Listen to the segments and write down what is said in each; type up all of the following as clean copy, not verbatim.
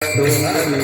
Bye.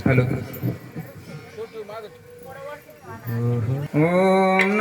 Hello Om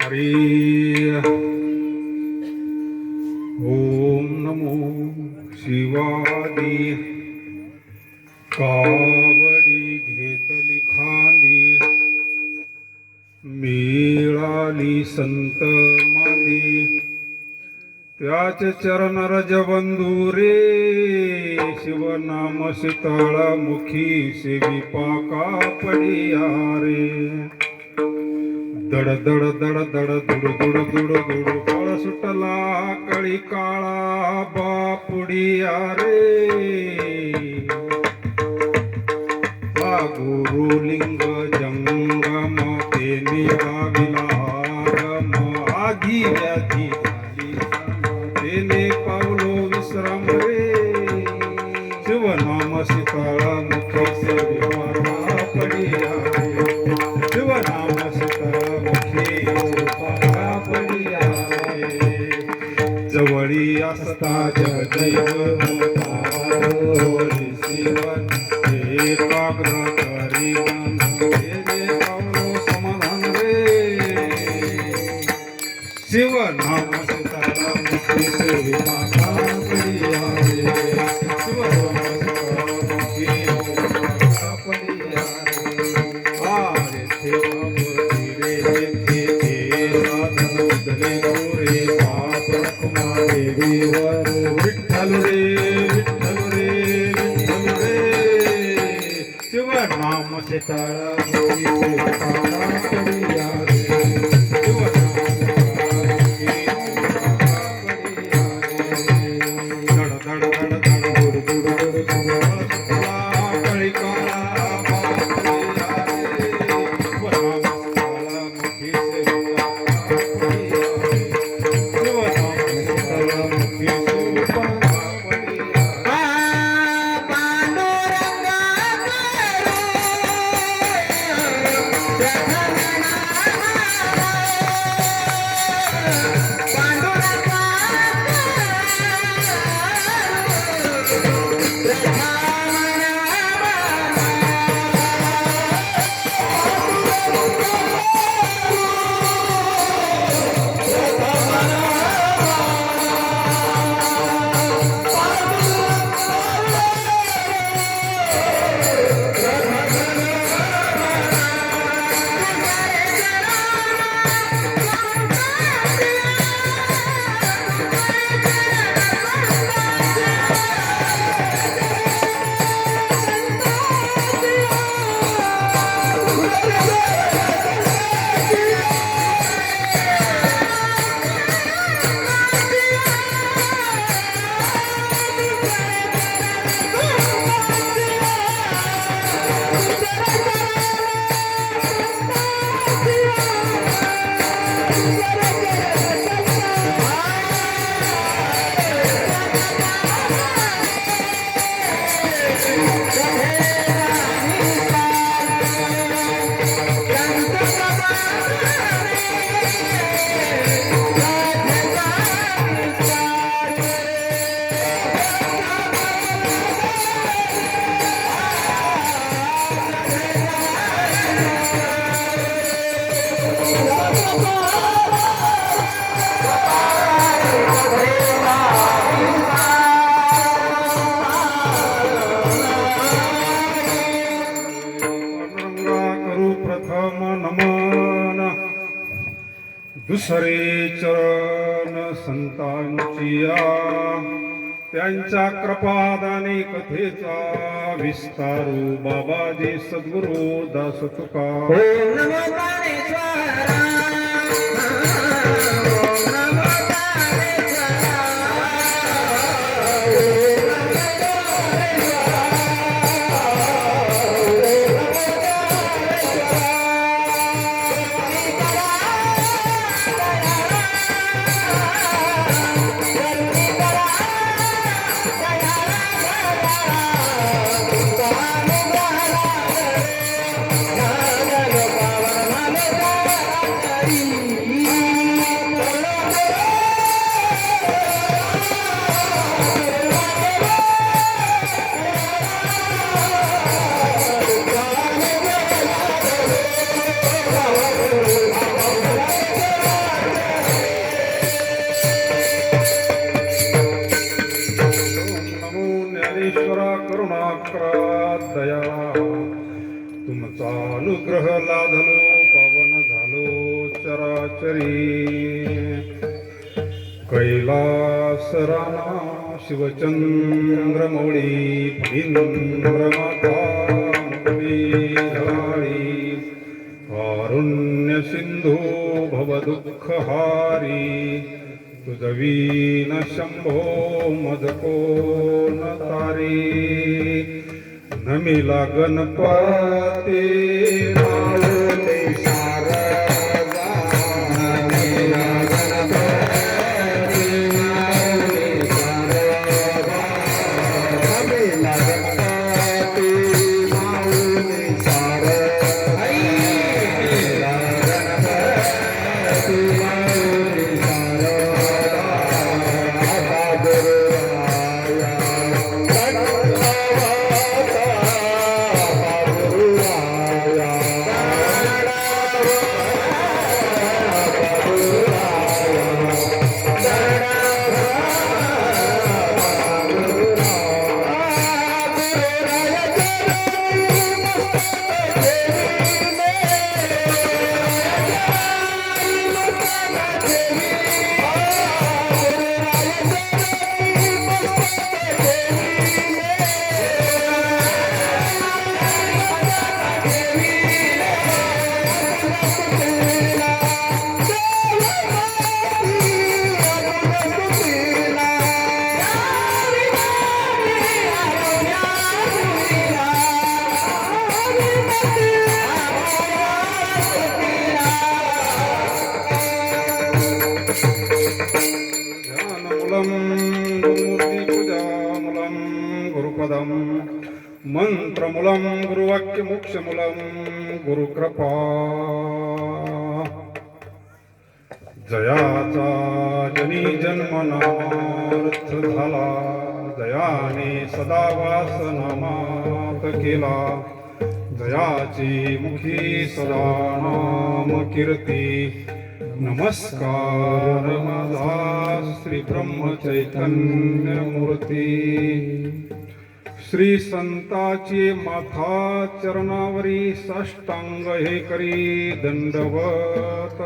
Hari Om नमो शिवादी कावडी घेतली खांदी मिळाली संत मांदी त्याच चरण रजबंधू रे शिवनाम शीतळा मुखी सेवी पाका पडिया रे दड दड दड दड दुड दुड दुड दुड फळ सुटला कळी काळा बापुडिया रे हा गुरुलिंग जंगम तेने विलागम आधी व्याधी झाली तेने पावलो विश्राम रे शिवनाम शीतळा मुखी सेवी पाका पडिया रे शिवनाम शीतळा मुखी पाका पडिया रे जवळी असता जगदैव होता शिवन एकाग्र करी मन तेने पावलो समाधान रे शिवनाम शीतळा मुखी सेवी पाका पडिया रे शिवनाम शीतळा मुखी पाका पडिया रे आरे देवा मूर्ती रे ते साधन उदले गोरे पाप रखमा देवी वर विठ्ठल रे विठ्ठल रे विठ्ठल रे शिवनाम शीतळा मुखी सेवी पाका पडिया रे शिवनाम शीतळा मुखी पाका पडिया रे धड धड धड धड गुड गुड गुड गुड सुटला कळी काळा बापुडिया रे शिवनाम शीतळा मुखी सेवी पाका पडिया रे शिवनाम शीतळा मुखी सेवी पाका पडिया पांडुरंगा दुसरे चरण संतांची त्यांच्या कृपादाने कथेचा विस्तारू बाबाजी सद्गुरु दास तुका. ओम नमो ज्ञानेश्वरा, ओम नमो ज्ञानेश्वरा, दया तुमचा अनुग्रह लाधलो पावन झालो चराचरी. कैलास राणा शिवचंद्रमौळी इंद्रमाता मुक्ती झाली. कारुण्य सिंधू भवदुःखहारी तुझवीन शंभो मदको न तारी. नमिला गणपती माऊली शारदा, नमिला गणपती माऊली शारदा, नमिला गणपती माऊली शारदा, नमिला गणपती माऊली शारदा. आता गुरुराया गुरुपदम मंत्रमूलम गुरुवाक्यमोक्षमूलम गुरुकृपा. जयाचा जनी जन्मनार्थ झाला, जयाने सदा वासनामात केला. जयाची मुखी सदा नाम कीर्ती. नमस्कार माझा श्री ब्रह्म चैतन्य मूर्ती. श्री संताची माथा चरणावरी साष्टांग हे करी दंडवत.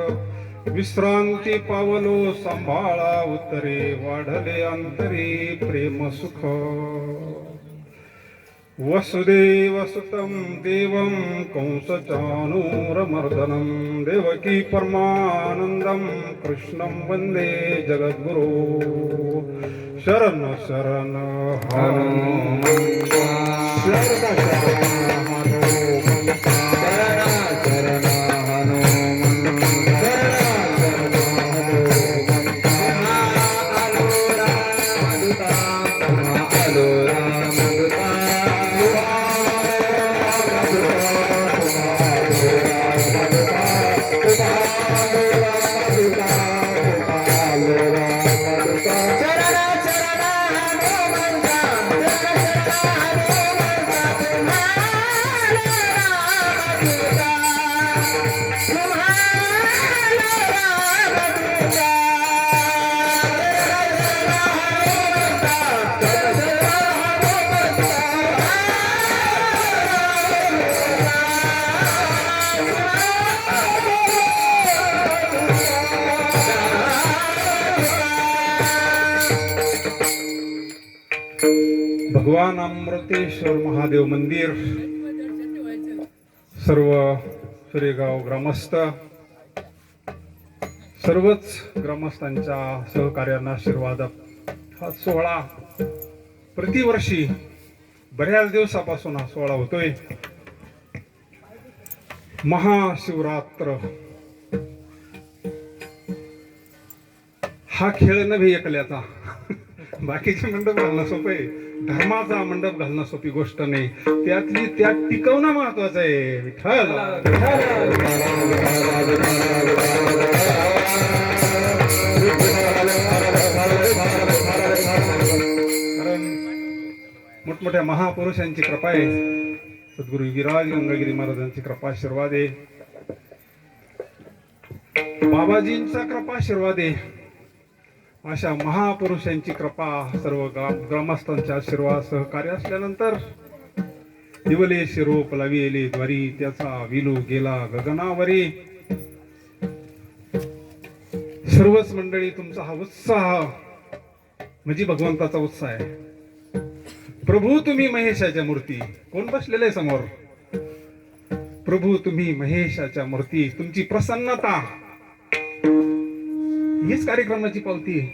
विश्रांती पावलो सांभाळा उत्तरे, वाढले अंतरी प्रेम सुख. वसुदेवसुतं देवं कंसचाणूरमर्दनं, देवकी परमानन्दं कृष्णं वन्दे जगद्गुरो. शरण शरण हनुमन्ता, शरण शरण हनुमन्ता, शरण हनुमन्ता, शरण हनुमन्ता. आलो राम दूता, चरण चरण हनुमंता, चरण चरण हनुमंता. ज्ञानामृतेश्वर महादेव मंदिर, सर्व सुरेगाव ग्रामस्थ, सर्वच ग्रामस्थांच्या सहकार्यांना आशीर्वाद. हा सोहळा प्रतिवर्षी बऱ्याच दिवसापासून हा सोहळा होतोय. महाशिवरात्र हा खेळ नव्हे एकल्याचा. बाकीचे मंडप घालणं सोपं आहे, धर्माचा मंडप घालणं सोपी गोष्ट नाही. त्यातली त्यात टिकवणं महत्वाचं आहे. विठ्ठल कारण मोठमोठ्या महापुरुषांची कृपा आहे. सद्गुरु विराज गंगागिरी महाराजांची कृपा आशीर्वाद आहे, बाबाजींचा कृपा आशीर्वाद आहे. अशा महापुरुषांची कृपा, सर्व ग्रामस्थांचे आशीर्वाद सहकार्य असल्यानंतर दिवले शिरोप लाविले द्वारी, त्याचा विलू गेला गगनावरी. सर्वच मंडळी, तुमचा हा उत्साह म्हणजे भगवंताचा उत्साह आहे. प्रभू तुम्ही महेशाच्या मूर्ती. कोण बसलेले आहे समोर? प्रभू तुम्ही महेशाच्या मूर्ती. तुमची प्रसन्नता हीच कार्यक्रमाची पावती आहे.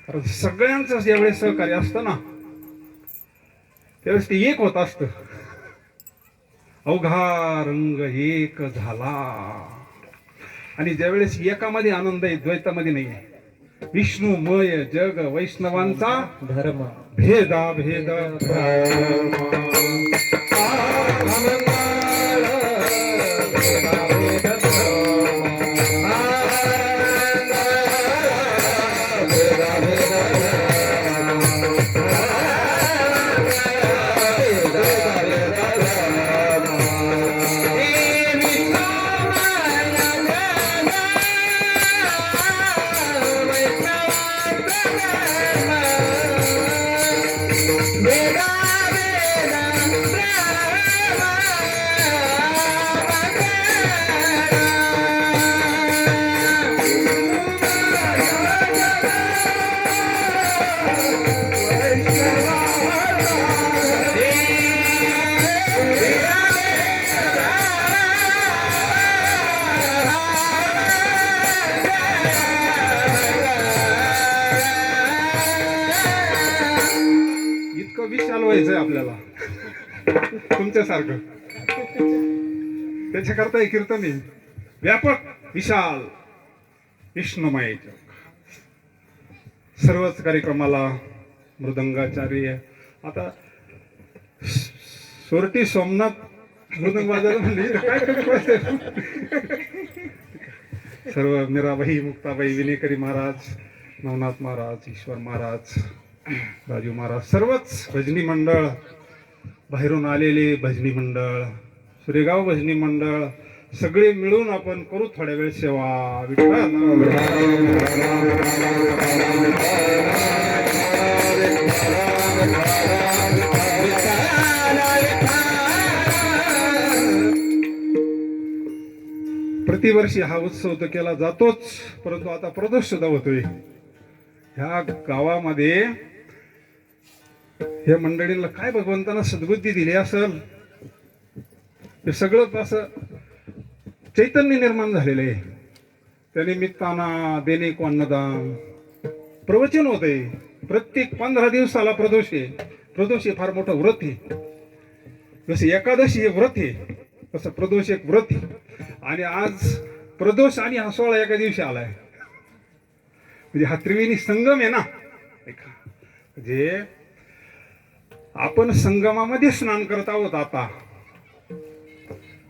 कारण सगळ्यांचं ज्यावेळेस सहकार्य असतं ना, त्यावेळेस ते एक होत असत. अवघा रंग एक झाला. आणि ज्यावेळेस एकामध्ये आनंद आहे, द्वैतामध्ये नाही आहे. विष्णुमय जग वैष्णवांचा धर्म भेदा भेद विशाल व्हायचंय आपल्याला तुमच्यासारखं. त्याच्याकरता हे कीर्तन आहे, व्यापक विशाल विष्णुमय जग. सर्वच कार्यक्रमाला मृदंगाचार्य, आता सोरटी सोमनाथ मृदंग वाजायला म्हणली काय कळते. सर्व मीराबाई, मुक्ताबाई, विनेकरी महाराज, नवनाथ महाराज, ईश्वर महाराज, राजू महाराज, सर्वच भजनी मंडळ, बाहेरून आलेले भजनी मंडळ, सुरेगाव भजनी मंडळ, सगळे मिळून आपण करू थोड्या वेळ सेवा. विठ्ठल प्रतिवर्षी हा उत्सव तर केला जातोच, परंतु आता प्रदोष सुद्धा होतोय. ह्या गावामध्ये या मंडळींना काय भगवंतानं सद्बुद्धी दिली असेल, हे सगळं असं चैतन्य निर्माण झालेलं आहे. त्या निमित्तानं दैनिक अन्नदान प्रवचन होते. प्रत्येक 15 दिवसाला प्रदोष आहे. प्रदोष हे फार मोठं व्रत आहे. जसं एकादशी हे व्रत आहे, तसं प्रदोष एक व्रत आहे. आणि आज प्रदोष आणि हा सोहळा एका दिवशी आलाय. म्हणजे हा त्रिवेणी संगम आहे ना. म्हणजे आपण संगमामध्ये स्नान करत आहोत. आता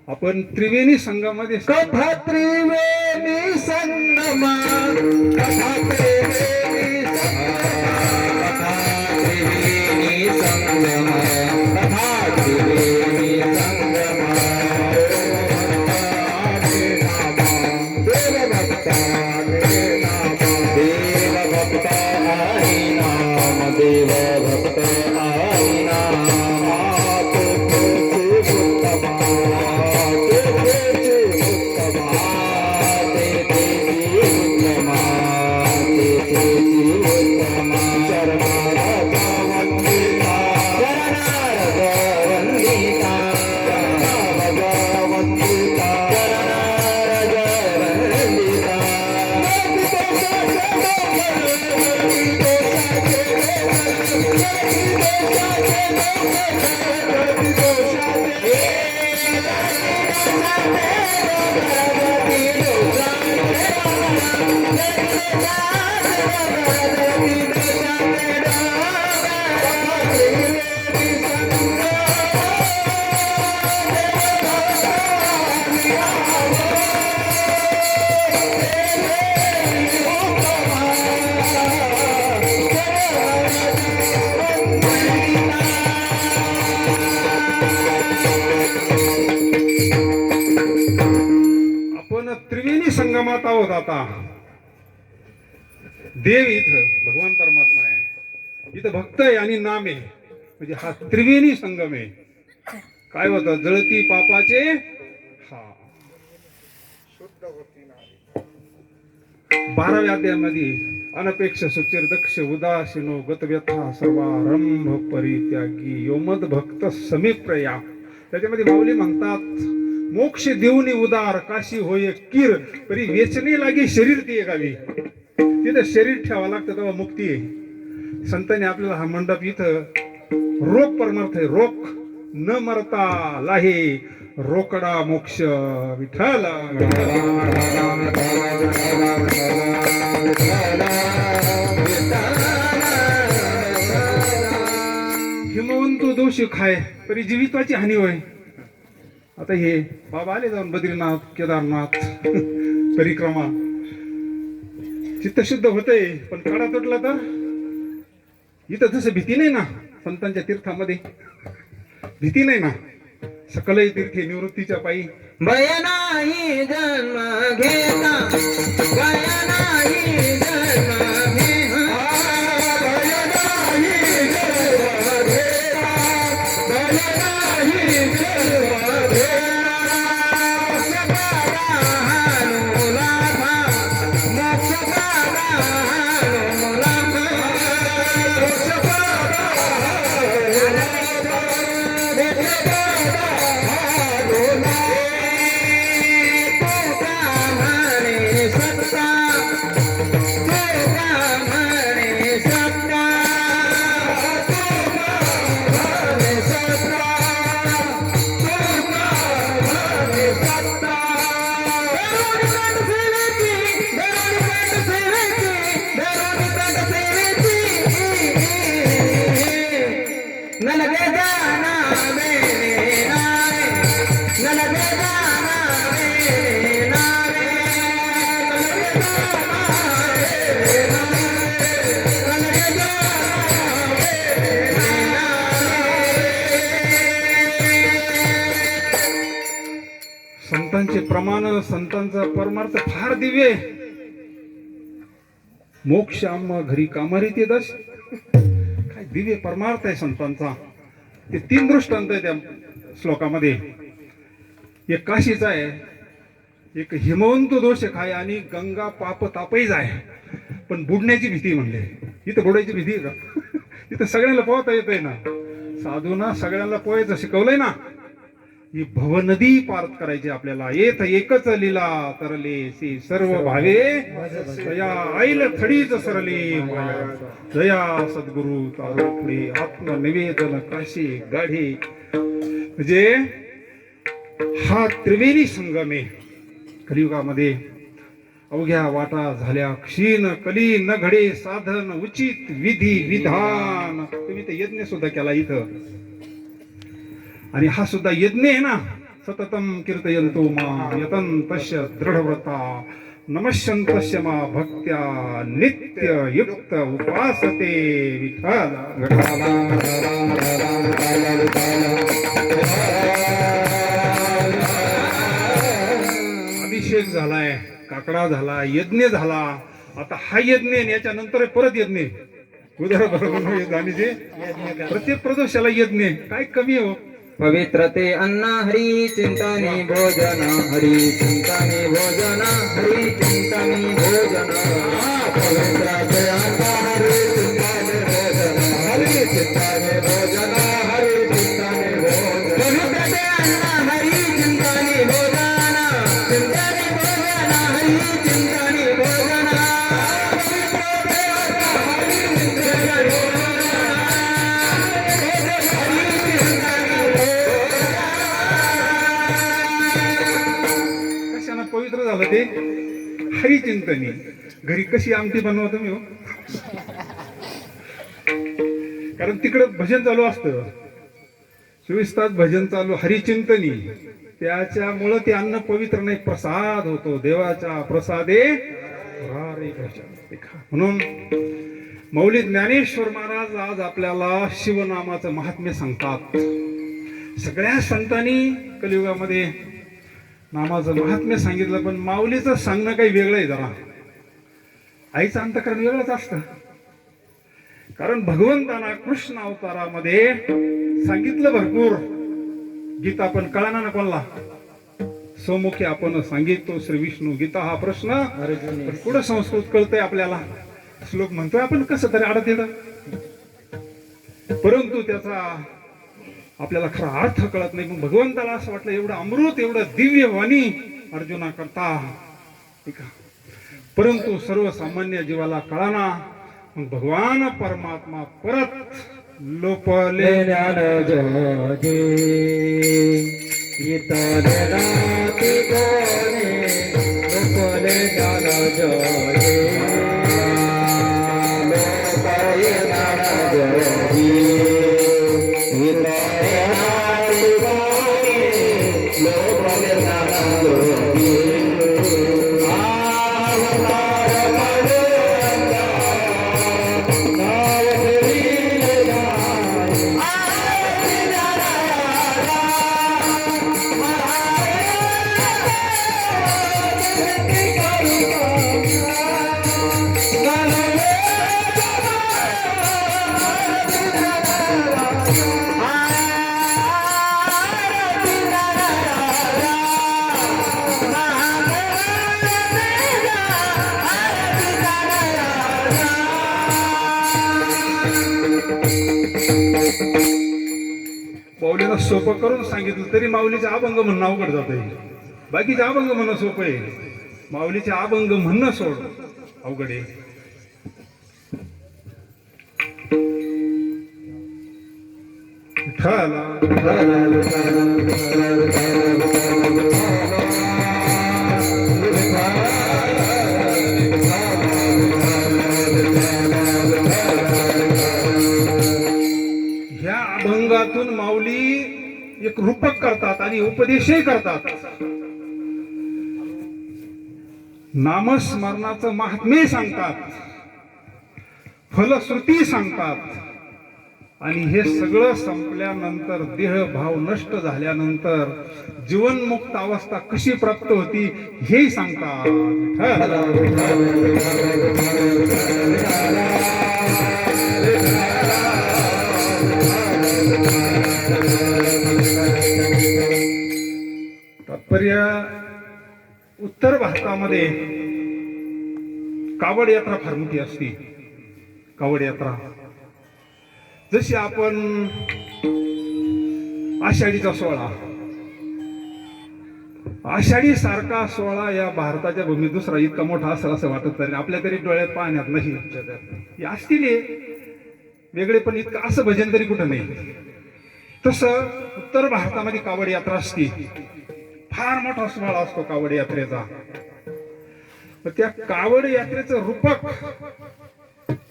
आपण त्रिवेणी संगमामध्ये कथा त्रिवेणी संगमा, कथा त्रिवेणी संगमा, कथा त्रिवेणी संगमा. Thank you. आपण त्रिवेणी संगमात आहोत आता. देव इथं भगवान परमात्मा आहे, इथं भक्त आहे आणि नाम आहे, म्हणजे हा त्रिवेणी संगम आहे. काय होतं, जळती पापाचे हा 12व्या अध्यायामध्ये अनपेक्ष सुचिर दक्ष उदासीनो गतव्यथा सर्वारंभ परित्यागी योमद भक्त समीप्रया. त्याच्यामध्ये माऊली म्हणतात, मोक्ष देऊनी उदार काशी होय किर परी वेचणे लागे शरीर ती गावी. तिथं शरीर ठेवावं लागतं तेव्हा मुक्ती आहे. संतांनी आपल्याला हा मंडप इथं रोख परमार्थ आहे, रोख न मरता लाहे रोकडा मोक्ष विठ्ठला. हिमवंतू दोषी खाय तरी जीविताची हानी होय. आता हे बाबा आले जाऊन बद्रीनाथ केदारनाथ परिक्रमा, चित्त शुद्ध होतंय, पण काढा तुटला तर इथं तसं भीती नाही ना. संतांच्या तीर्थामध्ये भीती नाही ना. सकलही तीर्थे निवृत्तीच्या पायी भय नाही जन्म घेता, भय नाही जन्म घेता, भय नाही जन्म घेता, भय नाही जन्म घेता. संतांचे प्रमाण, संतांचा परमार्थ फार दिव्य. मोक्ष आम्हा घरी कामारी ते दश. काय दिव्य परमार्थ आहे संतांचा. ते 3 दृष्टांत आहे त्या श्लोकामध्ये. एक काशीचा आहे, एक हिमवंत दोष खाय आणि गंगा पाप तापईच आहे. पण बुडण्याची भीती म्हणले. इथं बुडायची भीती आहे का? इथं सगळ्यांना पोहता येत आहे ना. साधूना सगळ्यांना पोहायचं शिकवलंय ना. ही भवनदी पार करायची आपल्याला. येथ एकच लीला तरले सी सर्व भावे दया आईल थडीच सरले माया. दया सद्गुरु तारो पुढे आत्मनिवेदन काशी गाढे. म्हणजे हा त्रिवेणी संगम आहे. कलियुगामध्ये अवघ्या वाटा झाल्या क्षीण, कली न घडे साधन उचित विधी विधान. तुम्ही ते यज्ञ सुद्धा केला इथं, आणि हा सुद्धा यज्ञ आहे ना. सततम कीर्तयन्तो मा यतन्तस्य दृढव्रता नमस्यन्तस्य मा भक्त्या नित्य युक्त उपासते विठ्ठल. अभिषेक झालाय, काकडा झाला, यज्ञ झाला. आता हा यज्ञ याच्यानंतर परत यज्ञ. उदाहरण बरोबर आणि जे प्रत्येक प्रदोषाला यज्ञ. काय कमी हो. पवित्रते अन्न हरी चिंतनी भोजन, हरी चिंतनी भोजन, हरी चिंतनी भोजन. पवित्रते अन्न हरी चिंतनी भोजन, हरी चिंतनी भोजन, हरी चिंतनी भोजन. पवित्रते अन्न हरी चिंतनी भोजन, चिंतनी भोजन, हरी चिंतनी भोजन. ते हरिचिंतनी. घरी कशी आमटी बनवा तुम्ही हो? कारण तिकडं भजन चालू असतं, 24 तास भजन चालू, हरिचिंतनी. त्याच्यामुळं ते अन्न पवित्र नाही, प्रसाद होतो. देवाच्या प्रसादे हरे भजन. म्हणून मौली ज्ञानेश्वर महाराज आज आपल्याला शिवनामाचं महात्म्य सांगतात. सगळ्या संतांनी कलियुगामध्ये नामाचं महात्म्य सांगितलं, पण माऊलीचं सांगणं काही वेगळं आहे जरा. आईचं अंतकरण वेगळंच असतं. कारण भगवंताना कृष्ण अवतारामध्ये सांगितलं भरपूर. गीता पण कळाना ना कोणला, सोमुखी आपण सांगितलो श्री विष्णू गीता हा प्रश्न पण पुढं संस्कृत कळतंय आपल्याला. श्लोक म्हणतोय आपण कसं तरी आडत येतं, परंतु त्याचा आपल्याला खरा अर्थ कळत नाही. पण भगवंताला असं वाटलं एवढं अमृत, एवढं दिव्य वाणी अर्जुना करता, परंतु सर्वसामान्य जीवाला कळाना. मग भगवान परमात्मा परत लोपले. ज्ञान जोगे इतराती कोणे लोपले ज्ञान जोगे लोपले ज्ञान जोगे इतराती कोणे लोपले ज्ञान जोगे. माऊलीला सोपं करून सांगितलं तरी माऊलीचे अभंग म्हणणं अवघड जात आहे. बाकीचे अभंग म्हणणं सोपं आहे, माऊलीचे अभंग म्हणणं सोड अवघड आहे. ह्या अभंगातून माऊली एक रूपक करतात आणि उपदेशही करतात. नामस्मरणाचं महात्म्य सांगतात, फलश्रुती सांगतात. आणि हे सगळं संपल्यानंतर, देहभाव नष्ट झाल्यानंतर जीवनमुक्त अवस्था कशी प्राप्त होती हे सांगतात. तात्पर्य, उत्तर भारतामध्ये कावड यात्रा फार मोठी असते. कावड यात्रा जशी आपण आषाढीचा सोहळा, आषाढी सारखा सोहळा या भारताच्या भूमीत दुसरा इतका मोठा असेल असं वाटत नाही. आपल्या तरी डोळ्यात पाहण्यात नाही असतील वेगळे, पण इतकं असं भजन तरी कुठं नाही. तसं उत्तर भारतामध्ये कावड यात्रा असते, फार मोठा सोहळा असतो कावड यात्रेचा. त्या कावड यात्रेचं रूपक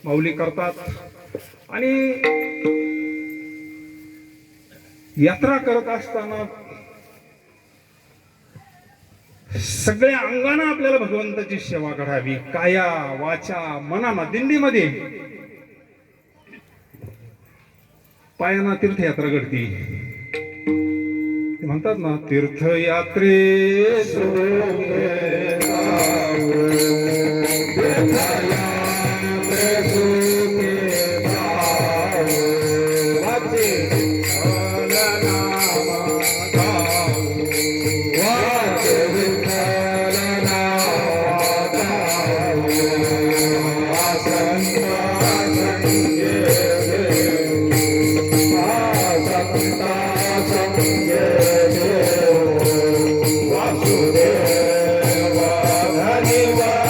माऊली करतात. आणि यात्रा करत असताना सगळ्या अंगाने आपल्याला भगवंताची सेवा करावी, काया वाचा मनाना. दिंडीमध्ये पायाना तीर्थयात्रा घडती. ते म्हणतात ना, तीर्थयात्रे वासुदेव धन्यवाद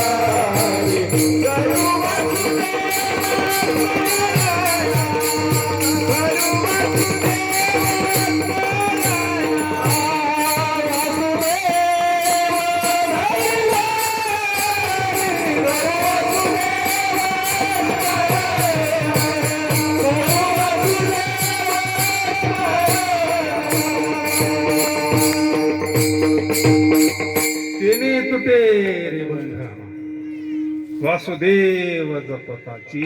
वासुदेव जपताची.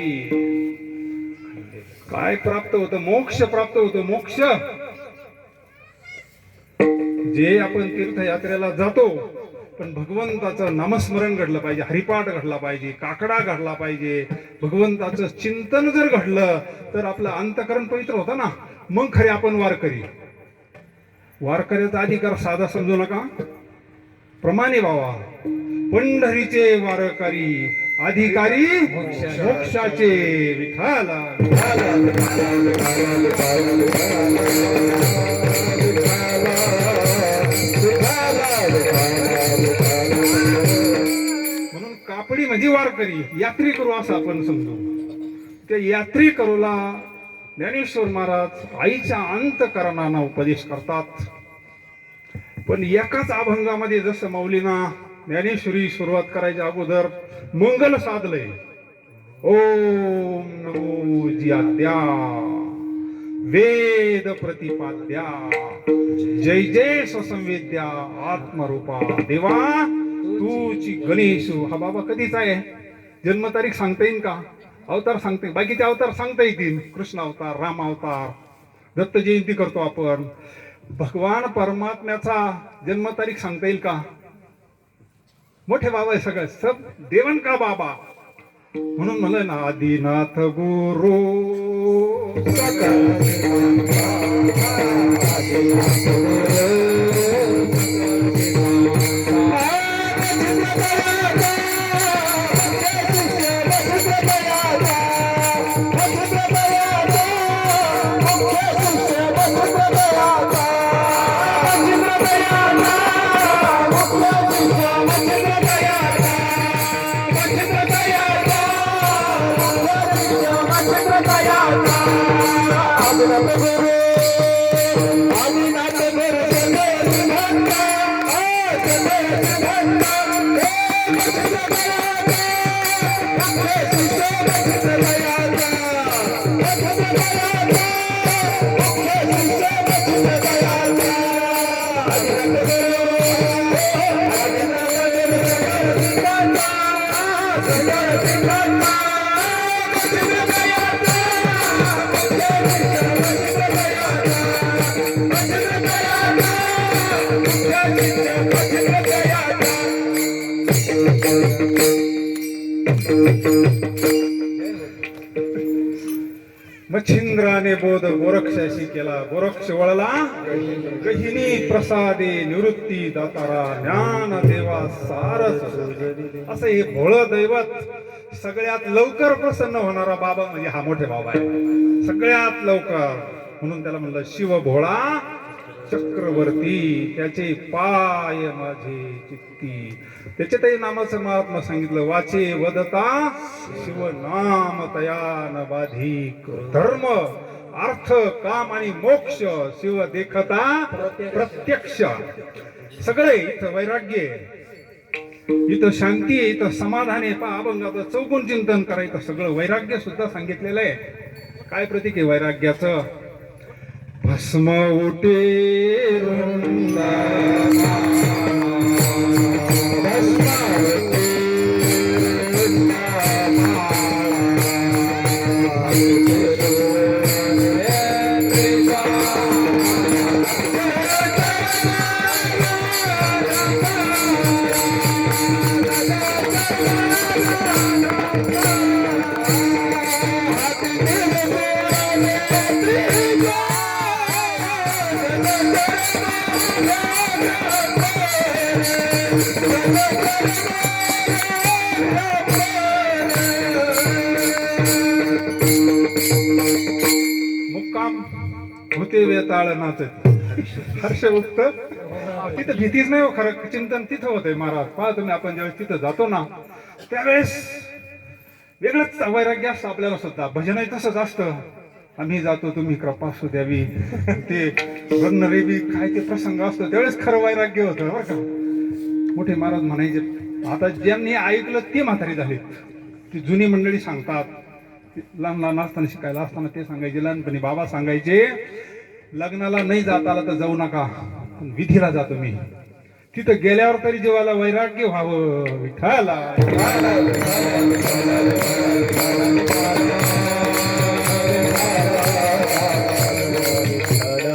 काय प्राप्त होतं? मोक्ष प्राप्त होतो. मोक्ष जे आपण तीर्थयात्रेला जातो, पण भगवंताचं नामस्मरण घडलं पाहिजे, हरिपाठ घडला पाहिजे, काकडा घडला पाहिजे. भगवंताचं चिंतन जर घडलं तर आपलं अंतकरण पवित्र होतं ना. मग खरे आपण वारकरी. वारकऱ्याचा अधिकार साधा समजू नका, प्रमाणे व्हावा. पंढरीचे वारकरी अधिकारी मोक्षाचे. विठाला म्हणून कापडी म्हणजे वारकरी, यात्री करू असं आपण समजू. त्या यात्री करूला ज्ञानेश्वर महाराज आईच्या अंतकरणानं उपदेश करतात. पण एकाच अभंगामध्ये जसं मौलीना ज्ञानेश्वरी सुरुवात करायच्या अगोदर मंगल साधलंय. ओम नमो जियाद्या वेद प्रतिपाद्या जय जय स्वसंवेद्या आत्मरूपा देवा तूची गणेशू. हा बाबा कधीच आहे? जन्मतारीख सांगता येईल का? अवतार सांगता येईल, बाकीचे अवतार सांगता येतील. कृष्ण अवतार, राम अवतार, दत्त जयंती करतो आपण. भगवान परमात्म्याचा जन्मतारीख सांगता येईल का? मोठे बाबा आहे सगळं, सब देवन का बाबा. म्हणून म्हणलं ना, आदिनाथ गुरु मच्छिंद्राने बोध गोरक्षाशी केला. गोरक्ष वळला गहिनी प्रसादे निवृत्ती दातारा ज्ञान देवा सारस. असं हे भोळ दैवत सगळ्यात लवकर प्रसन्न होणारा बाबा म्हणजे हा मोठे बाबा आहे. सगळ्यात लवकर, म्हणून त्याला म्हणलं शिव भोळा चक्रवर्ती. त्याचे पाय माझे चित्ती. त्याच्यातही नामाचं महात्मा सांगितलं. वाचे वदता शिव नाम तयान बाधिक. धर्म अर्थ काम आणि मोक्ष शिव देखता प्रत्यक्ष. सगळे इथं वैराग्य आहे, इथं शांती आहे, इथं समाधान आहे. पहा अभंगाचं चौकोन चिंतन करायचं. सगळं वैराग्य सुद्धा सांगितलेलं आहे. काय प्रतीक आहे वैराग्याचं? भस्म उटे वृंदा मुक्काम होते वेताळ नाचत हर्ष उक्त. तिथं भीतीच नाही हो. खरं चिंतन तिथं होतंय महाराज. पहा तुम्ही, आपण ज्यावेळेस तिथं जातो ना त्यावेळेस वेगळंच वैराग्य असतं आपल्याला सुद्धा. भजनही तसंच असतं. आम्ही जातो तुम्ही कृपा असू द्यावी, ते बी काय ते प्रसंग असतो त्यावेळेस खरं वैराग्य होतं बरं का. मोठे महाराज म्हणायचे. आता ज्यांनी ऐकलं ते म्हातारी झाले. ती जुनी मंडळी सांगतात. लहान लहान असताना शिकायला असताना ते सांगायचे. लहानपणी बाबा सांगायचे, लग्नाला नाही जाता आला तर जाऊ नका, पण विधीला जातो मी. तिथं गेल्यावर तरी जीवाला वैराग्य व्हावं. विठ्ठला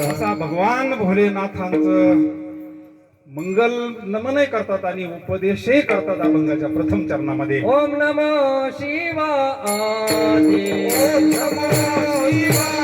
असा भगवान भोलेनाथांचं मंगल नमनही करतात आणि उपदेशही करतात अभंगाच्या प्रथम चरणामध्ये. ओम नमो शिवाय ओम नमो शिवाय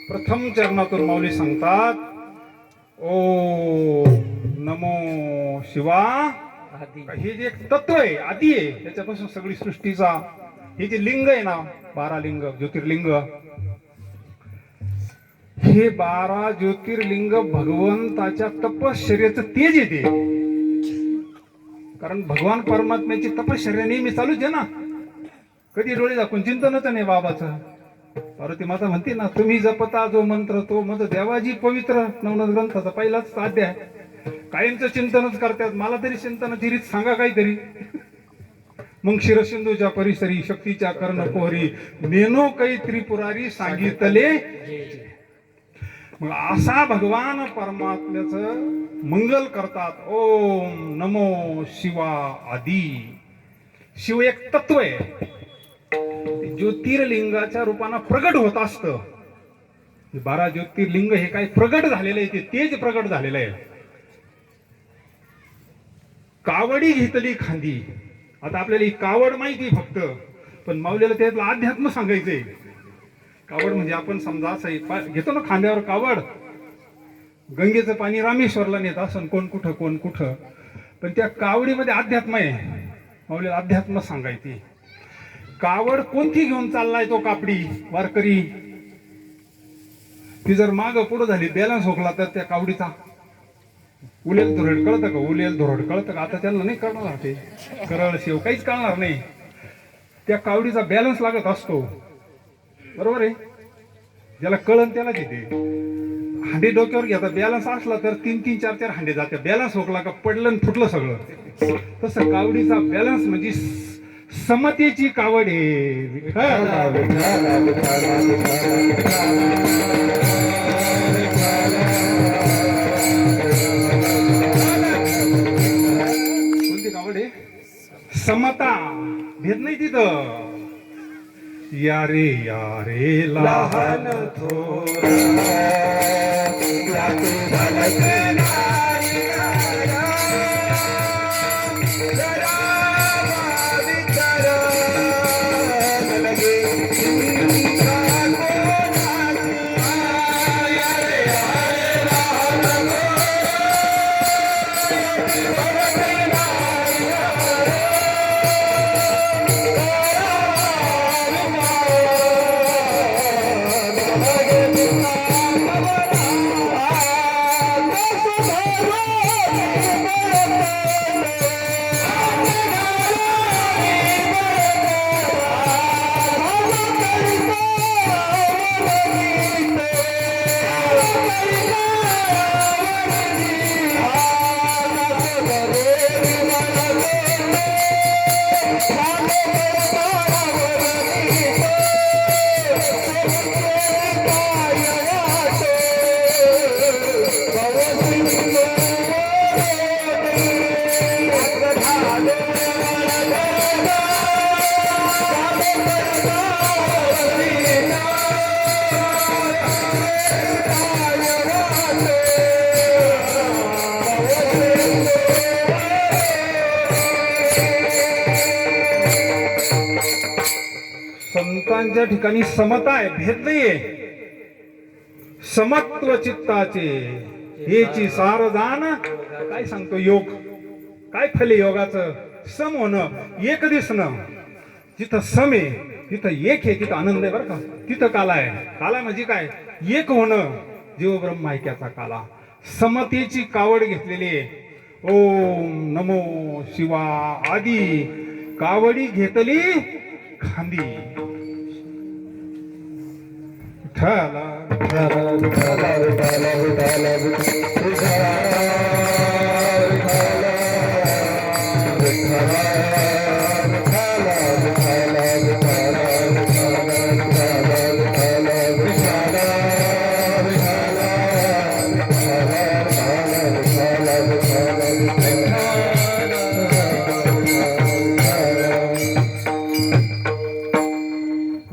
प्रथम चरणातून माऊली सांगतात ओ नमो शिवा. हे जे एक तत्व आहे, आदी आहे, त्याच्यापासून सगळी सृष्टीचा हे जे लिंग आहे ना, 12 लिंग ज्योतिर्लिंग, हे 12 ज्योतिर्लिंग भगवंताच्या तपश्चर्याचं तेज येते. कारण भगवान परमात्म्याची तपश्चर्या नेहमी चालूच आहे ना. कधी डोळे दाखवून चिंतनच नाही बाबाचं. पार्वती माता म्हणते ना, तुम्ही जपता जो मंत्र तो मग देवाजी पवित्र. नवनाथ ग्रंथाचा पहिलाच अध्याय. कायमचं चिंतनच करतात. मला तरी चिंतनाची रीत सांगा काहीतरी. मग शिरसिंधूच्या परिसरी शक्तीच्या कर्णपोहरी नेनो काही त्रिपुरारी सांगितले. मग असा भगवान परमात्म्याचं मंगल करतात. ओम नमो शिवा आदी. शिव एक तत्व आहे, ज्योतिर्लिंगाच्या रूपानं प्रगट होत असतं. 12 ज्योतिर्लिंग हे काय प्रगट झालेलं आहे, ते तेज प्रगट झालेलं आहे. कावडी घेतली खांदी. आता आपल्याला ही कावड माहिती फक्त, पण माऊलीला त्यातलं अध्यात्म सांगायचंय. कावड म्हणजे आपण समजा असं घेतो ना खांद्यावर कावड. गंगेचं पाणी रामेश्वरला नेत असं कोण कुठं, पण त्या कावडीमध्ये अध्यात्म आहे. माऊलीला अध्यात्म सांगायची. कावड कोणती घेऊन चाललाय तो कापडी वारकरी, ती जर माग पुढं झाली, बॅलन्स होकला तर त्या कावडीचा उलेल धोरड कळतं का? उलेल धोरड कळतं का? आता त्यांना नाही कळणार, ते करळ शिव काहीच कळणार नाही. त्या कावडीचा बॅलन्स लागत असतो, बरोबर आहे. ज्याला कळण त्याला घेते. हांडे डोक्यावर घ्या, बॅलन्स असला तर 3-3, 4-4 हांडे जाते. बॅलन्स होकला का पडलं फुटलं सगळं. तसं कावडीचा बॅलन्स म्हणजे समतेची कावड आहे. कोणती कावड आहे? समता. भेद नाही तिथं. यारे लहान थोर संतांच्या ठिकाणी समता आहे, भेद नाहीये. समत्व चित्ताचे हेची सार जाण. काय सांगतो योग, काय फले योगाचं? सम होणं, एक दिसणं. जिथं सम आहे तिथं एक आहे, तिथं आनंद आहे बरं का. तिथं काला आहे. काला म्हणजे काय? एक होणं, जीव ब्रह्म ऐक्याचा काला. समतेची कावड घेतलेली आहे. ओम नमो शिवा आदी कावडी घेतली खांदी. विठ्ठला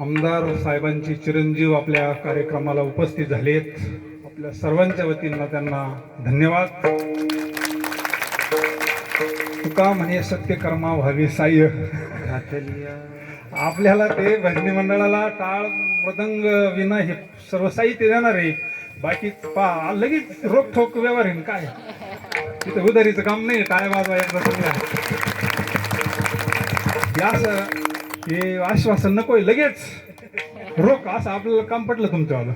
आमदार साहेबांचे चिरंजीव आपल्या कार्यक्रमाला उपस्थित झालेत. आपल्या सर्वांच्या वतीनं त्यांना धन्यवाद. तुका म्हणे सत्य कर्मा व्हावे साह्य. आपल्याला ते भजनी मंडळाला टाळ मृदंग विना हे सर्व साहित्य देणार आहे. बाकी लगेच रोखोक व्यवहार आहे काय, तिथं उधारीचं काम नाही. टाळ वाजवा एकदा चांगला हे आश्वासन नकोय, लगेच रोख असं आपल्याला काम पटलं तुमच्यावालं.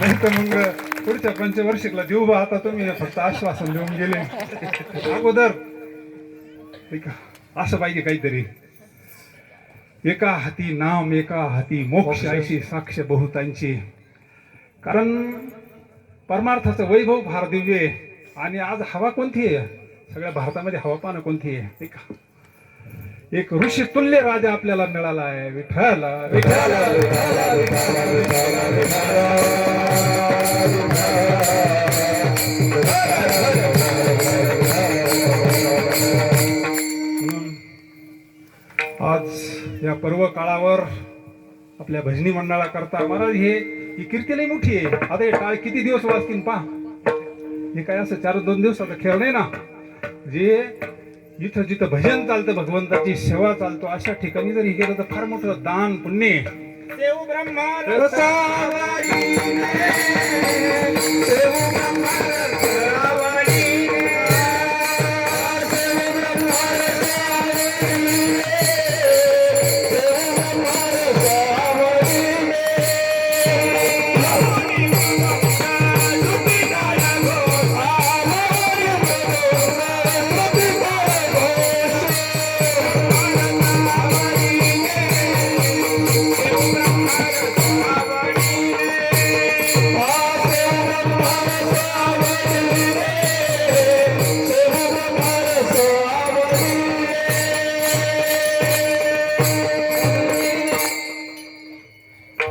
नाही तर मग पुढच्या पंचवार्षिकला देऊ बा. आता तुम्ही फक्त आश्वासन देऊन गेले अगोदर. असं पाहिजे काहीतरी. एका हाती नाम एका हाती मोक्ष अशी साक्ष बहुतांची. कारण परमार्थाचं वैभव फार दिव्य आहे. आणि आज हवा कोणती आहे सगळ्या भारतामध्ये? हवा पानं कोणती आहे? नाही का? एक ऋषी तुल्य राजा आपल्याला मिळाला आहे. विठ्ठला विठ्ठला आज या पर्व काळावर आपल्या भजनी मंडळाकरता महाराज ही कीर्ती लई मोठी आहे. आता हे टाळ किती दिवस वाजतील पहा. हे काय असं 4-2 दिवसाचा खेळ नाही ना. जे जिथं जिथं भजन चालतं, भगवंताची सेवा चालतो, अशा ठिकाणी जर हे गेलं तर फार मोठं दान पुण्य. देव ब्रह्मा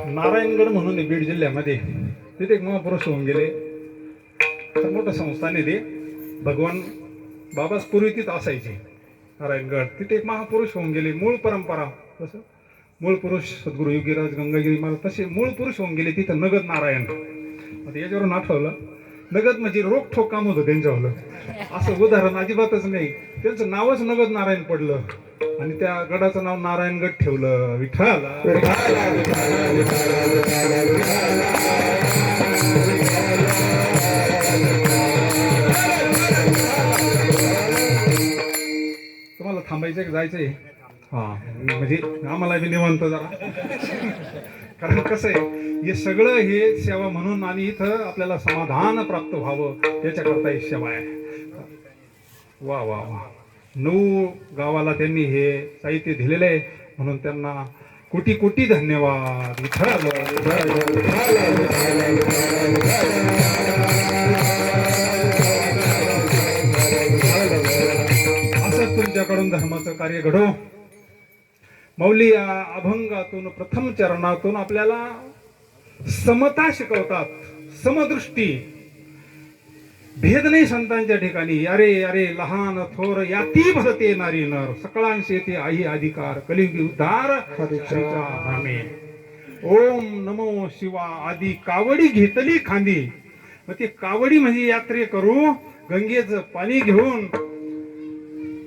नारायणगड म्हणून बीड जिल्ह्यामध्ये, तिथे एक महापुरुष होऊन गेले. तर मोठं संस्थान आहे ते. भगवान बाबाच पूर्वी तिथं असायचे नारायणगड. तिथे एक महापुरुष होऊन गेले. मूळ परंपरा तसं मूळ पुरुष सद्गुरू योगीराज गंगागिरी महाराज तसे मूळ पुरुष होऊन गेले तिथं. नगद नारायण. आता याच्यावरून आठवलं, नगद म्हणजे रोखठोक काम होतं त्यांच्यावालं. असं उदाहरण अजिबातच नाही. त्यांचं नावच नगद नारायण पडलं आणि त्या गडाचं नाव नारायणगड ठेवलं. विठ्ठला तुम्हाला थांबायचंय का जायचंय? हा, म्हणजे आम्हाला बी निवांत जरा. कारण कसं आहे, हे सगळं हे सेवा म्हणून आणि इथं आपल्याला समाधान प्राप्त व्हावं याच्याकरता ही सेवा आहे. वा वा वा. 9 गावाला त्यांनी हे साहित्य दिलेलं आहे म्हणून त्यांना कोटी कोटी धन्यवाद. असंच तुमच्याकडून धर्माचं कार्य घडो. मौली या अभंगातून प्रथम चरणातून आपल्याला समता शिकवतात. समदृष्टी, भेद नाही संतांच्या ठिकाणी. अरे अरे लहान थोर याती भरते नारी नर, सकळांश येते आई अधिकार, कलियुगी उद्धार हरीचा नामे. ओम नमो शिवा आदी कावडी घेतली खांदी. मग ती कावडी म्हणजे यात्रे करू गंगेचं पाणी घेऊन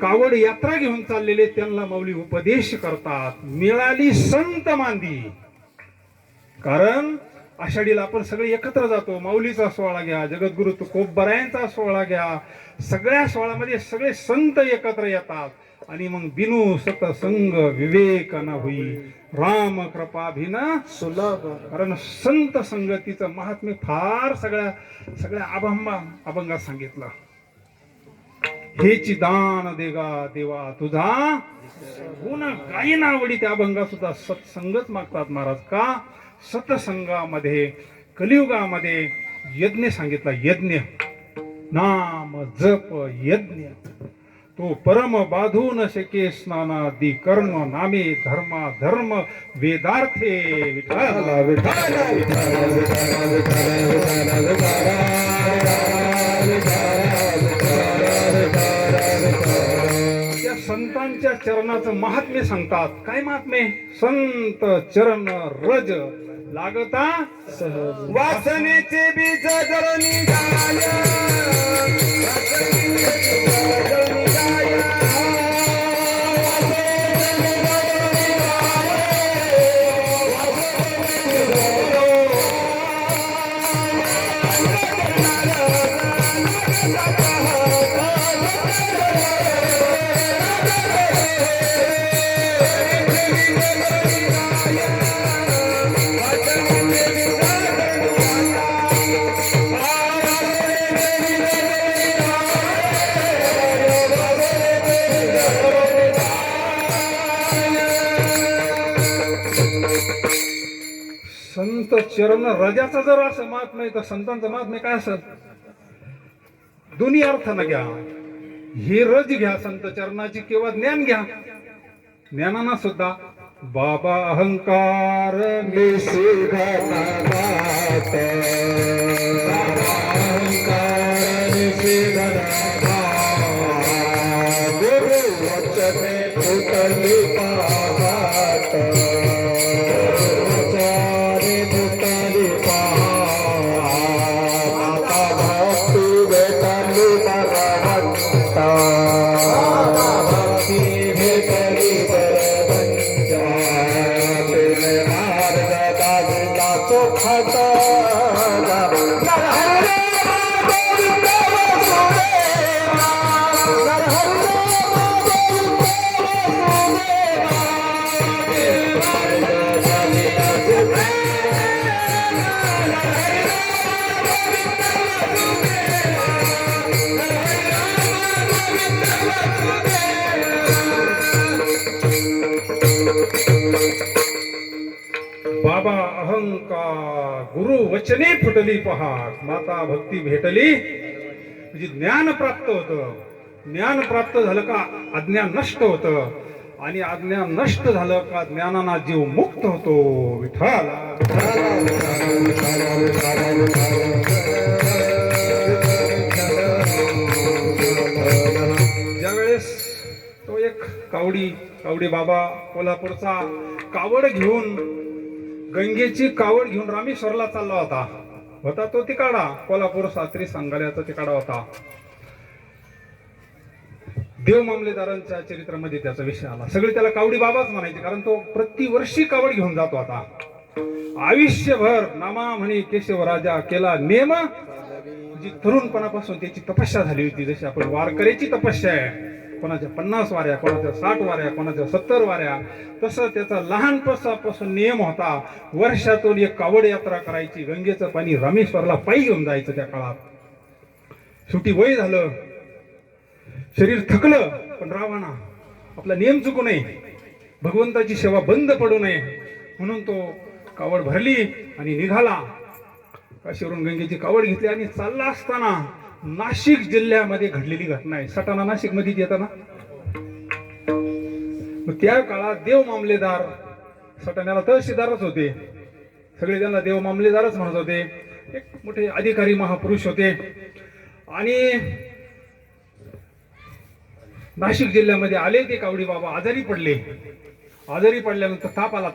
कावड यात्रा घेऊन चाललेले त्यांना माऊली उपदेश करतात. मिळाली संत मांदी. कारण आषाढीला आपण सगळे एकत्र जातो. माऊलीचा सोहळा घ्या, जगद्गुरु तुकोबरायांचा सोहळा घ्या, सगळ्या सोहळ्यामध्ये सगळे संत एकत्र येतात. आणि मग बिनू सतसंग विवेक न होई राम कृपा भिन सुलभ. कारण संत संगतीचं महात्म्य फार सगळ्या अभंगात सांगितलं. हेची दान देगा देवा तुझा गुण गायी नावडी. त्या अभंगात सुद्धा सत्संगच मागतात महाराज. का? सतसंगामध्ये कलियुगामध्ये यज्ञ सांगितला. यज्ञ नाम जप यज्ञ तो परम बाधू न शके स्नानादी कर्म नामे धर्मा धर्म वेदार्थे. त्या संतांच्या चरणाचं महात्म्य सांगतात. काय महात्म्य? संत चरण रज लागता सहज. वासनेचे बीज जर निघाल्या संत चरण रजाचा जर असं महात्म्य तर संतांचं महात्म्य काय असत? दोन्ही अर्थानं घ्या. हे रज घ्या संत चरणाची किंवा ज्ञान घ्या. ज्ञानानं सुद्धा बाबा अहंकार बाबा अहंकार गुरु वचने फुटली पहाट माता भक्ती भेटली. म्हणजे ज्ञान प्राप्त होतं. ज्ञान प्राप्त झालं का अज्ञान नष्ट होतं. आणि अज्ञान नष्ट झालं का ज्ञानाना जीव मुक्त होतो. विठ्ठल ज्यावेळेस तो एक कावडी बाबा कोल्हापूरचा कावड घेऊन गंगेची कावड घेऊन रामेश्वरला चालला होता तो तिकाडा. कोल्हापूर सात्री सांगाल्याचा तिकाडा होता. देव मामलेदारांच्या चरित्रामध्ये त्याचा विषय आला. सगळे त्याला कावडी बाबाच म्हणायचे. कारण तो प्रतिवर्षी कावड घेऊन जातो. आता आयुष्यभर नामा म्हणे केशव राजा केला नेम. जी तरुणपणापासून त्याची तपस्या झाली होती. जशी आपण वारकऱ्याची तपस्या आहे. कोणाच्या 50 वाऱ्या, कोणाच्या 60 वाऱ्या, कोणाच्या 70 वाऱ्या. तसं त्याचा लहानपणापासून नियम होता. वर्षातून एक कावड यात्रा करायची. गंगेचं पाणी रामेश्वरला पायी घेऊन जायचं त्या काळात. शेवटी वय झालं, शरीर थकलं. पण रावणा आपला नियम चुकू नये, भगवंताची सेवा बंद पडू नये म्हणून तो कावड भरली आणि निघाला. काशीवरून गंगेची कावड घेतली आणि चालला असताना नाशिक जिल्ह्यामध्ये घडलेली घटना आहे. सटाणा नाशिक मध्ये येताना त्या काळात देव मामलेदार, सटाण्याला तहसीलदारच होते. सगळे त्यांना देव मामलेदारच म्हणत होते. एक मोठे अधिकारी महापुरुष होते. आणि नाशिक जिल्ह्यामध्ये आले ते कावडी बाबा. आजारी पडल्यानंतर ताप आला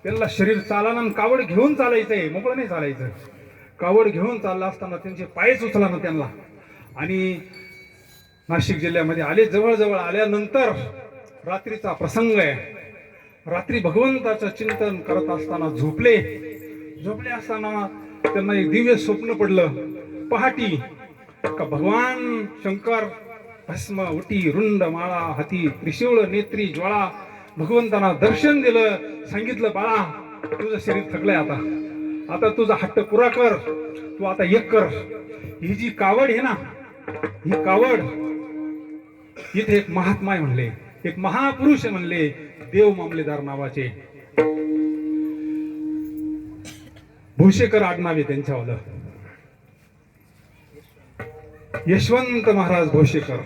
त्यांना शरीर चालना. कावड घेऊन चालायचंय, मोकळं नाही चालायचं. कावड घेऊन चालला असताना त्यांचे पायच उचला ना त्यांना. आणि नाशिक जिल्ह्यामध्ये आले. जवळजवळ आल्यानंतर रात्रीचा प्रसंग आहे. रात्री भगवंताचं चिंतन करत असताना झोपले असताना त्यांना एक दिव्य स्वप्न पडलं. पहाटी का भगवान शंकर भस्म उटी रुंड माळा हाती त्रिशूळ नेत्री ज्वाळा भगवंतांना दर्शन दिलं. सांगितलं, बाळा तुझं शरीर थकलंय, आता तुझा हट्ट पुरा कर, तू आता एक कर. ही जी कावड आहे ना, ही कावड इथे एक महात्मा आहे म्हणले, एक महापुरुष आहे म्हणले, देव मामलेदार नावाचे. भोसेकर आडनाव आहे त्यांच्यावालं, यशवंत महाराज भोसेकर.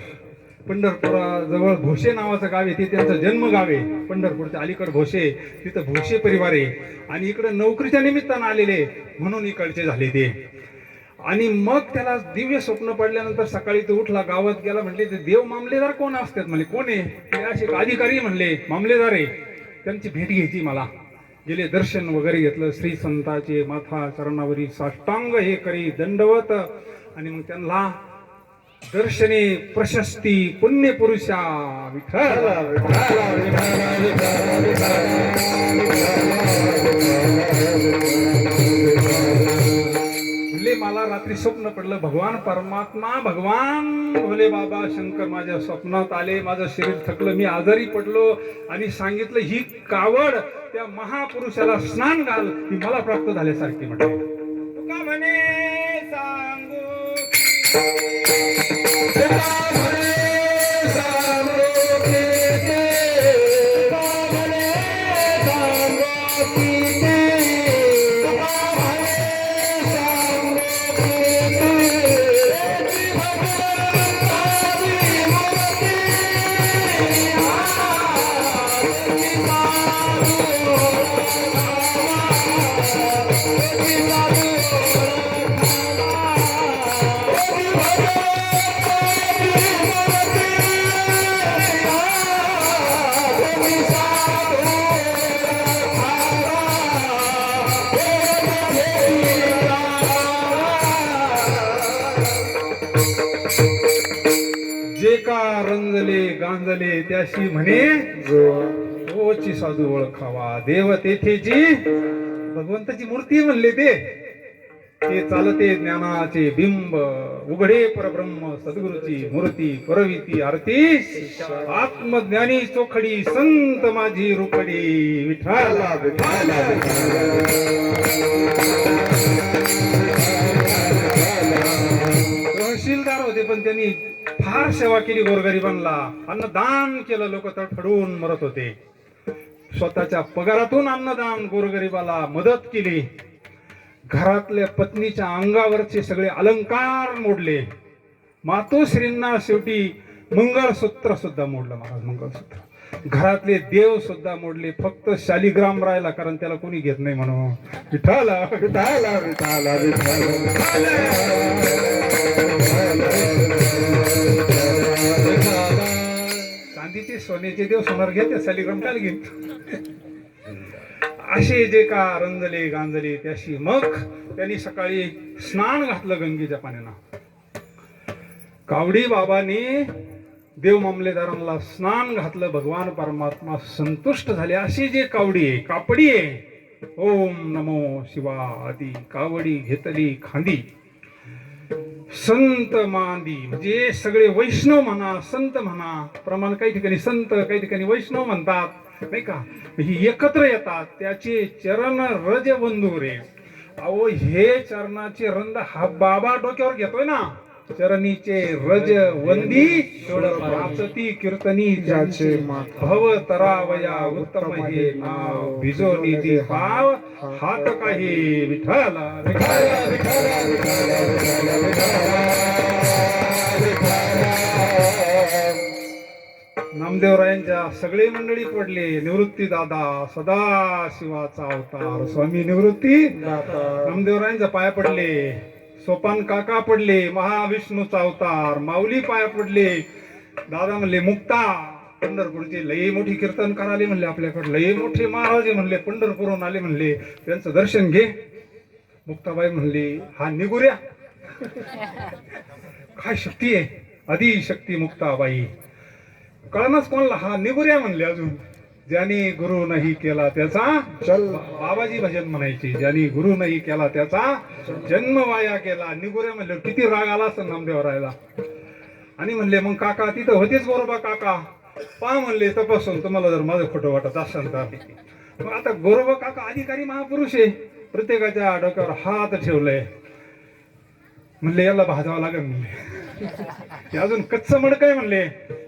पंढरपुराजवळ भोसे नावाचं गाव आहे, ते त्यांचं जन्मगाव आहे. पंढरपूरच्या अलीकड भोसे, तिथं भोसे परिवार आहे. आणि इकडे नोकरीच्या निमित्तानं आलेले म्हणून इकडचे झाले ते. आणि मग त्याला दिव्य स्वप्न पडल्यानंतर सकाळी तो उठला, गावात गेला. म्हणले ते देव मामलेदार कोण असतात? म्हणले कोण आहे? ते असे अधिकारी म्हणले मामलेदार आहे, त्यांची भेट घ्यायची मला. गेले, दर्शन वगैरे घेतलं. श्री संताचे माथा चरणावरी साष्टांग हे करी दंडवत. आणि मग त्यांना दर्शने प्रशस्ती पुण्य पुरुषा विठ्ठल. म्हणले मला रात्री स्वप्न पडलं, भगवान परमात्मा, भगवान भोले बाबा शंकर माझ्या स्वप्नात आले. माझं शरीर थकलं, मी आजारी पडलो आणि सांगितलं ही कावड त्या महापुरुषाला स्नान घाल, ही मला प्राप्त झाल्यासारखी. म्हटले तुका म्हणे सांगू जे का रंजले गांजले त्याशी म्हणे जोची साधू ओळखावा. देव तेथेची भगवंताची मूर्ती म्हणले ते चालते ज्ञानाचे बिंब. उघडे परब्रह्म सद्गुरूची मूर्ती परविती आरती. आत्मज्ञानी चोखडी संत माझी रुपडी. विठ्ठला विठ्ठला तहसीलदार होते, पण त्यांनी फार सेवा केली गोरगरिबांना. अन्नदान केलं, लोक तडफडून मरत होते. स्वतःच्या पगारातून अन्नदान, गोरगरिबाला मदत केली. घरातल्या पत्नीच्या अंगावरचे सगळे अलंकार मोडले. मातोश्रींना शेवटी मंगळसूत्र सुद्धा मोडलं महाराज. मंगळसूत्र, घरातले देव सुद्धा मोडले. फक्त शालिग्राम राहिला, कारण त्याला कोणी घेत नाही म्हणून. विठाला विठाला विठाला विठाला. चांदीचे सोन्याचे देव सोनार घेते, शालिग्राम काय घेत. असे जे का रंजले गांजले त्याशी मग त्यांनी सकाळी स्नान घातलं गंगेच्या पाण्यानं. कावडी बाबांनी देव मामलेदारांना स्नान घातलं. भगवान परमात्मा संतुष्ट झाले. अशी जे कावडी आहे, कापडी आहे, ओम नमो शिवा आदी कावडी घेतली खांदी. संत मांदी म्हणजे सगळे वैष्णव म्हणा, संत म्हणा. प्रमाण काही ठिकाणी संत, काही ठिकाणी वैष्णव म्हणतात, नाही का. ही एकत्र येतात. त्याचे चरण रज बंधू रे. अहो हे चरणाचे रंद हा बाबा डोक्यावर घेतोय ना. चरणीचे रज वंदी वाचती कीर्तनी ज्याचे भव तरावया उत्तम हे नाव. भिजो निधी भाव हात काही विठाला विठाला विठाला विठाला विठाला. नामदेवरायांच्या सगळे मंडळी पडले. निवृत्ती दादा सदाशिवाचा अवतार स्वामी निवृत्ती नामदेवरायांच्या पाया पडले. सोपान काका पडले. महाविष्णूचा अवतार माऊली पाया पडले. दादा म्हणले मुक्ता पंढरपूरचे लई मोठी कीर्तन कराले म्हणले, आपल्याकडे लई मोठे महाराज म्हणले, पंढरपूरहून आले म्हणले, त्यांचं दर्शन घे. मुक्ताबाई म्हणली हा निगुऱ्या काय शक्ती आहे. आदिशक्ती मुक्ताबाई. कळणाच कोणला हा निगुऱ्या म्हणले. अजून ज्याने गुरु नाही केला त्याचा चल बाबाजी भजन म्हणायचे, ज्याने गुरु नाही केला त्याचा जन्म वाया केला. निगुऱ्या म्हणले किती राग आला असं नामदेवरायला. आणि म्हणले मग काका तिथं होतेच गोरोबा काका, पहा म्हणले तपासून तुम्हाला जर माझं खोटं वाटत असेल तर. मग आता गोरोबा काका अधिकारी महापुरुष आहे, प्रत्येकाच्या डोक्यावर हात ठेवलंय. म्हणले याला भाजावं लागेल म्हणले. ते अजून कच्च मडकय म्हणले.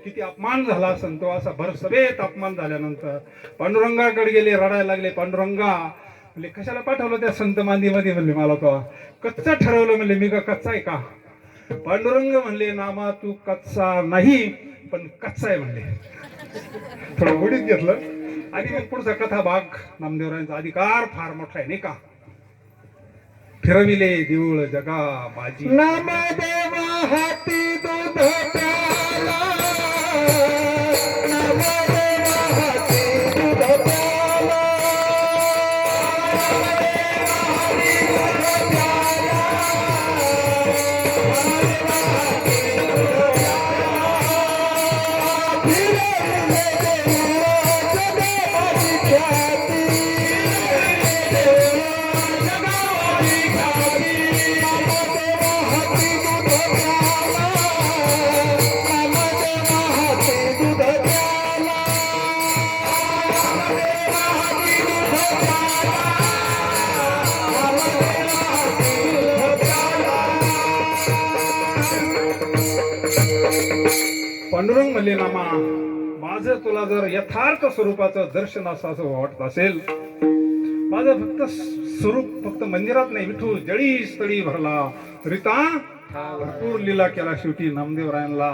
किती अपमान झाला असेल तो, असा भरसभेत अपमान झाल्यानंतर पांडुरंगाकडे गेले, रडायला लागले. पांडुरंगा म्हणले कशाला पाठवलं त्या संत मांदीमध्ये. म्हणले मला तो कच्चा ठरवलं. म्हणले मी का कच्चा आहे का. पांडुरंग म्हणले नामा तू कच्चा नाही पण कच्चा आहे म्हणले. थोडं गोडीत घेतलं. आणि मग पुढचा कथा भाग. नामदेवरायांचा अधिकार फार मोठा आहे नाही का. फिरविले देऊळ जगा बाजी, नामदेव हाती दूध प्याला, नामदेव हाती दूध प्याला, पांडुरंग म्हणले नामा माझं तुला जर यथार्थ स्वरूपाचं दर्शन असं वाटत असेल, माझं फक्त स्वरूप फक्त मंदिरात नाही, विठू जळी स्थळी भरला रिता भरपूर लीला केला. शेवटी नामदेवरायांना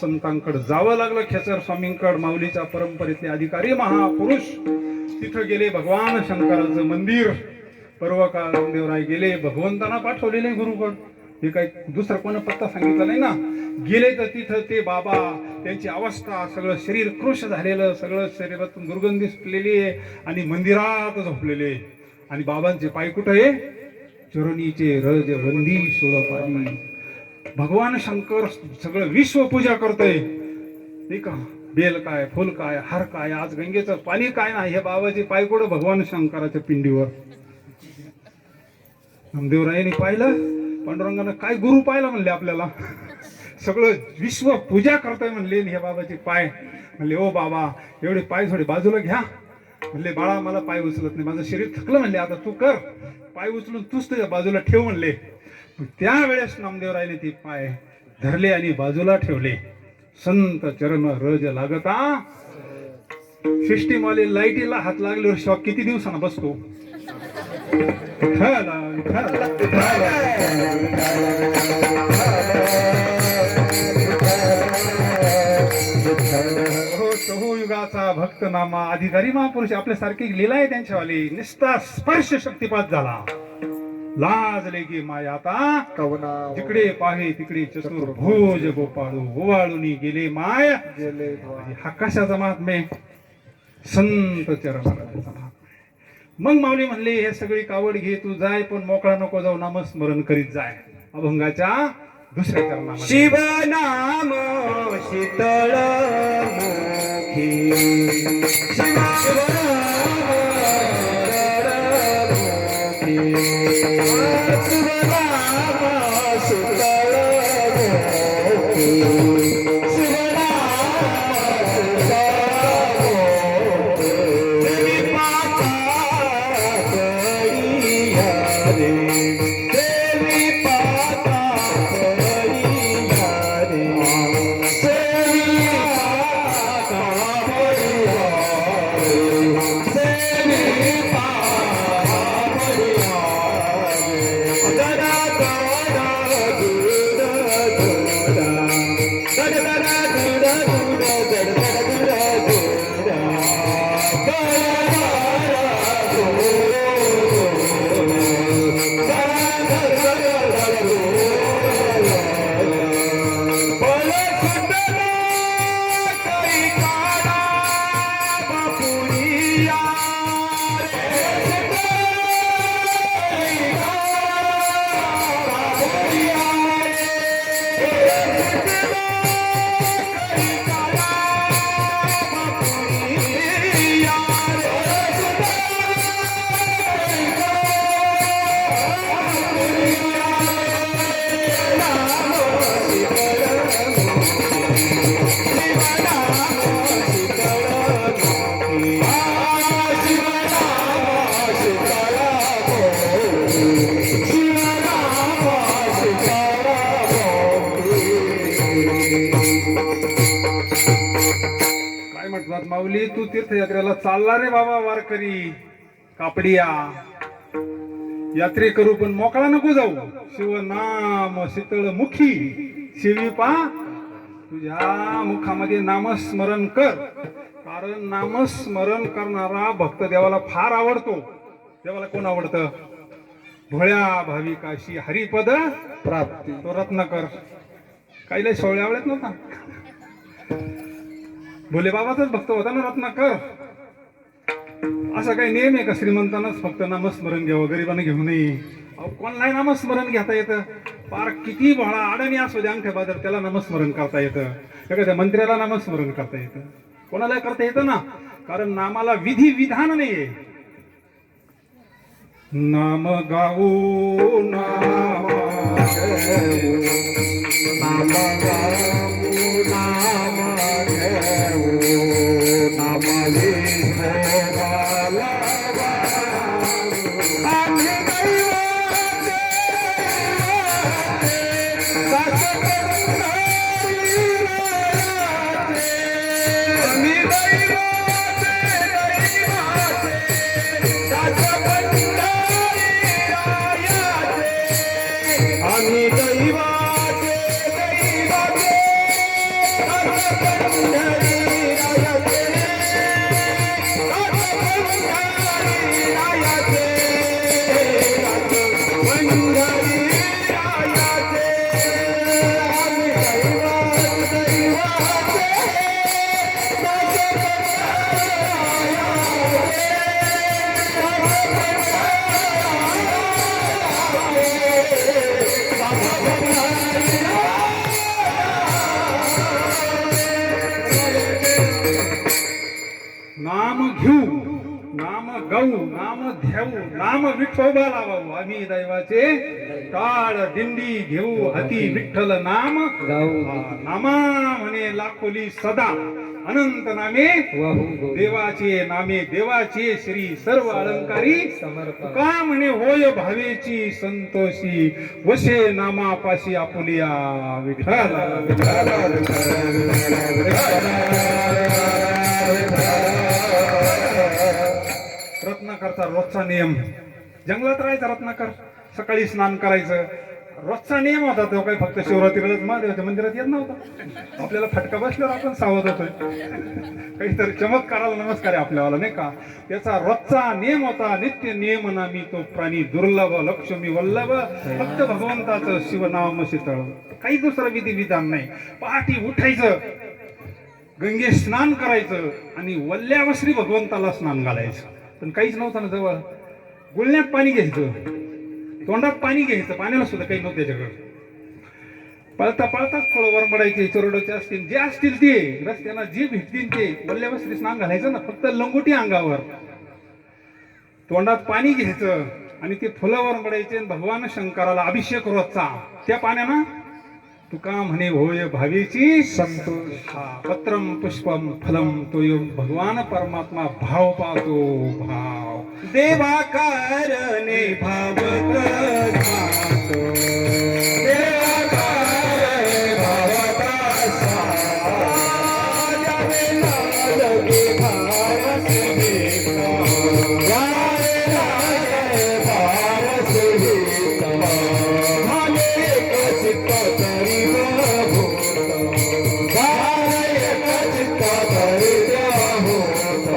संतांकडे जावं लागलं. खेचर स्वामींकड माऊलीच्या परंपरेतले अधिकारी महापुरुष तिथं गेले. भगवान शंकराचं मंदिर पर्वकाळ नामदेवराय गेले. भगवंतांना पाठवलेले गुरुकड. हे काही दुसरं कोणा पत्ता सांगितला नाही ना. गेले तर तिथं ते बाबा, त्यांची अवस्था, सगळं शरीर कृश झालेलं, सगळं शरीरातून दुर्गंधी सुटलेली आहे आणि मंदिरात झोपलेले. आणि बाबांचे पाय कुठं आहे. चरणीचे रज वंदी सोळपाणी. भगवान शंकर सगळं विश्व पूजा करतोय नाही का. बेल काय, फुल काय, हार काय, आज गंगेचं पाणी काय नाही. हे बाबाचे पाय कुठं भगवान शंकराच्या पिंडीवर. नामदेवरायांनी पाहिलं. पांडुरंगानं काय गुरु पाहिला म्हणले आपल्याला. सगळं विश्व पूजा करताय म्हणले. हे बाबाचे पाय. म्हणले ओ बाबा एवढे पाय थोडे बाजूला घ्या. म्हणले बाळा मला पाय उचलत नाही, माझं शरीर थकलं. म्हणले आता तू कर, पाय उचलून तूच तुझ्या बाजूला ठेव म्हणले. त्यावेळेस नामदेवरायने ते पाय धरले आणि बाजूला ठेवले. संत चरण रज लागता. सिस्टीमवाले लाईटीला हात लागल्यावर शॉक किती दिवसांना बसतो. युगाचा भक्त नामा अधिकारी महापुरुष आपल्यासारखी लीला आहे त्यांच्यावाली. निस्ता स्पर्श शक्तिपात झाला. लाजले की माया आता कवना जिकडे पाहे तिकडे चतुर भोज गोपाळू ओवाळूनी गेले माय गेले. हा कशाचा महात्म्य. संत चरणाचा महात्म्य. मग माऊली म्हणले हे सगळी कावड घे तू जाय, पण मोकळा नको जाऊ, नामस्मरण करीत जाय. अभंगाच्या दुसऱ्या चरणामध्ये शिव नाम शीतळ मुखी, शिव काय म्हणतात माऊली, तू तीर्थयात्रेला चालला रे बाबा वारकरी कापडिया, यात्रे करू पण मोकळा नको जाऊ. शिवनाम शीतळ मुखी शिवी पा, तुझ्या मुखामध्ये नामस्मरण कर. कारण नामस्मरण करणारा भक्त देवाला फार आवडतो. देवाला कोण आवडतं? भोळ्या भाविकाशी हरिपद प्राप्ती. तो रत्नाकर काहीला सोहळे आवडत नव्हता. भोले बाबाचाच भक्त होता ना रत्नाकर. असा काही नियम आहे का श्रीमंतांनाच फक्त नामस्मरण घ्यावं, गरिबांना घेऊ नये? कोणालाही नामस्मरण घेता येतं. पार किती भोळा अडाणी असू दे अंगठ्या बाजार, त्याला नामस्मरण करता येतं. एखाद्या मंत्र्याला नामस्मरण करता येतं, कोणाला करता येतं ना. कारण नामाला विधी विधान नाहीये. नाम गाऊ नाम घेऊ, नाम गाऊ नाम घेऊ, नाम विठोबाला वाहू. आम्ही दैवाचे दास पंढरीरायाचे. आम्ही दैवाचे दास पंढरीरायाचे. आम्ही दैवाचे दास पंढरीरायाचे. नाम घेऊ, नाम गाऊ, नाम ध्याऊ, नाम विठोबा लावाऊ. आम्ही दैवाचे टाळ दिंडी घेऊ, हाती विठ्ठल नाम गाऊ. नामा म्हणे लाखोली सदा, अनंत नामे देवाचे नामे देवाचे श्री सर्व अलंकारी समर्पण. का म्हणे होय भावेची संतोषी, वशे नामापाशी आपुलिया. विठ्ठल रत्नाकरचा रोजचा नियम. जंगलात राहायचा रत्नाकर, सकाळी स्नान करायचं, रोजचा नियम होता तो. काही फक्त शिवरात्रीलाच महादेवाच्या मंदिरात येत नव्हता. आपल्याला फटका बसल्यावर आपण सावध होतोय. काहीतरी चमत्काराला नमस्कार आहे आपल्याला, नाही का? त्याचा रोजचा नियम होता. नित्य नियम नामी तो प्राणी दुर्लभ, लक्ष्मी वल्लभ. फक्त भगवंताचं शिवनाम शीतळ, काही दुसरं विधी विधान नाही. पहाटे उठायचं, गंगे स्नान करायचं आणि वल्ल्यावर श्री भगवंताला स्नान घालायचं. पण काहीच नव्हतं ना जवळ. गुळण्यात पाणी घ्यायचं, तोंडात पाणी घ्यायचं, पाण्याला सुद्धा काही नव्हतं त्याच्याकडे. पळता पळताच फळं वरबडायचे, चरोडाचे असतील जे असतील ते, रस्त्याला जे भेटतील ते वल्ल्यावर श्री स्नान घालायचं ना. फक्त लंगोटी अंगावर, तोंडात पाणी घ्यायचं आणि ते फुलं वरबडायचे. भगवान शंकराला अभिषेक रोजचा त्या पाण्यानं. तुका म्हणे होय भावेची संतोष. पत्रम पुष्पम फलम तो भगवान परमात्मा भाव पाहतो. भाव देवा कारणे भावत जातो. देवा कारणे भावत जातो. जावे लागे भावस देता. जावे लागे भावस देता. भाले एक चित्त तरी होता. भाले एक चित्त तरी होता.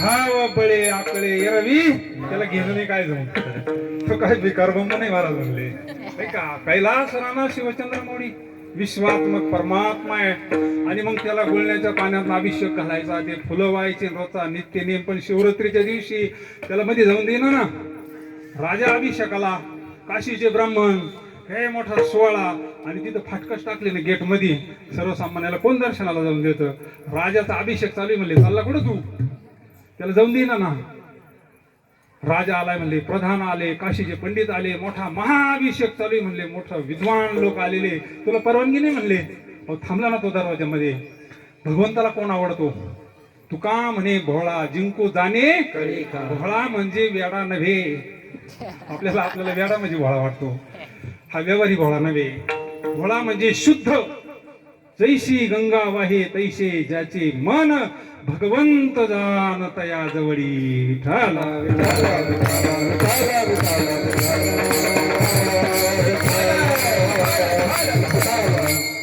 भाव बळे आकळे एरवी, त्याला घेणं नाही काय जमत. तो काय बेकार बंब नाही महाराज म्हणले, नाही का? कैलास राणा शिवचंद्र मोडी विश्वात्मक परमात्मा आहे. आणि मग त्याला गुळण्याच्या पाण्यात अभिषेक घालायचा, ते फुलं व्हायचे रोजचा नित्य नियम. पण शिवरात्रीच्या दिवशी त्याला मध्ये जाऊन देणं ना. राजा अभिषेकाला, काशीचे ब्राह्मण, हे मोठा सोहळा आणि तिथं फाटकच टाकले ना गेट मध्ये. सर्वसामान्याला कोण दर्शनाला जाऊन देतं? राजाचा अभिषेक चालू आहे म्हणले, चालला कुठं तू? त्याला जाऊन देईना ना. राजा आलाय म्हणले, प्रधान आले, काशीचे पंडित आले, मोठा महाअभिषेक चालू आहे म्हणले, मोठा विद्वान लोक आलेले, तुला परवानगी नाही म्हणले. अहो थांबला ना तो दरवाजामध्ये. भगवंताला कोण आवडतो? तुका म्हणे भोळा जिंकू जाणे, भोळा म्हणजे वेडा नव्हे. आपल्याला वेडा म्हणजे भोळा वाटतो. हा व्यवहारी भोळा नव्हे. भोळा म्हणजे शुद्ध. जैशी गंगा वाहे तैसे ज्याचे मन, भगवंत जान तया जवळी.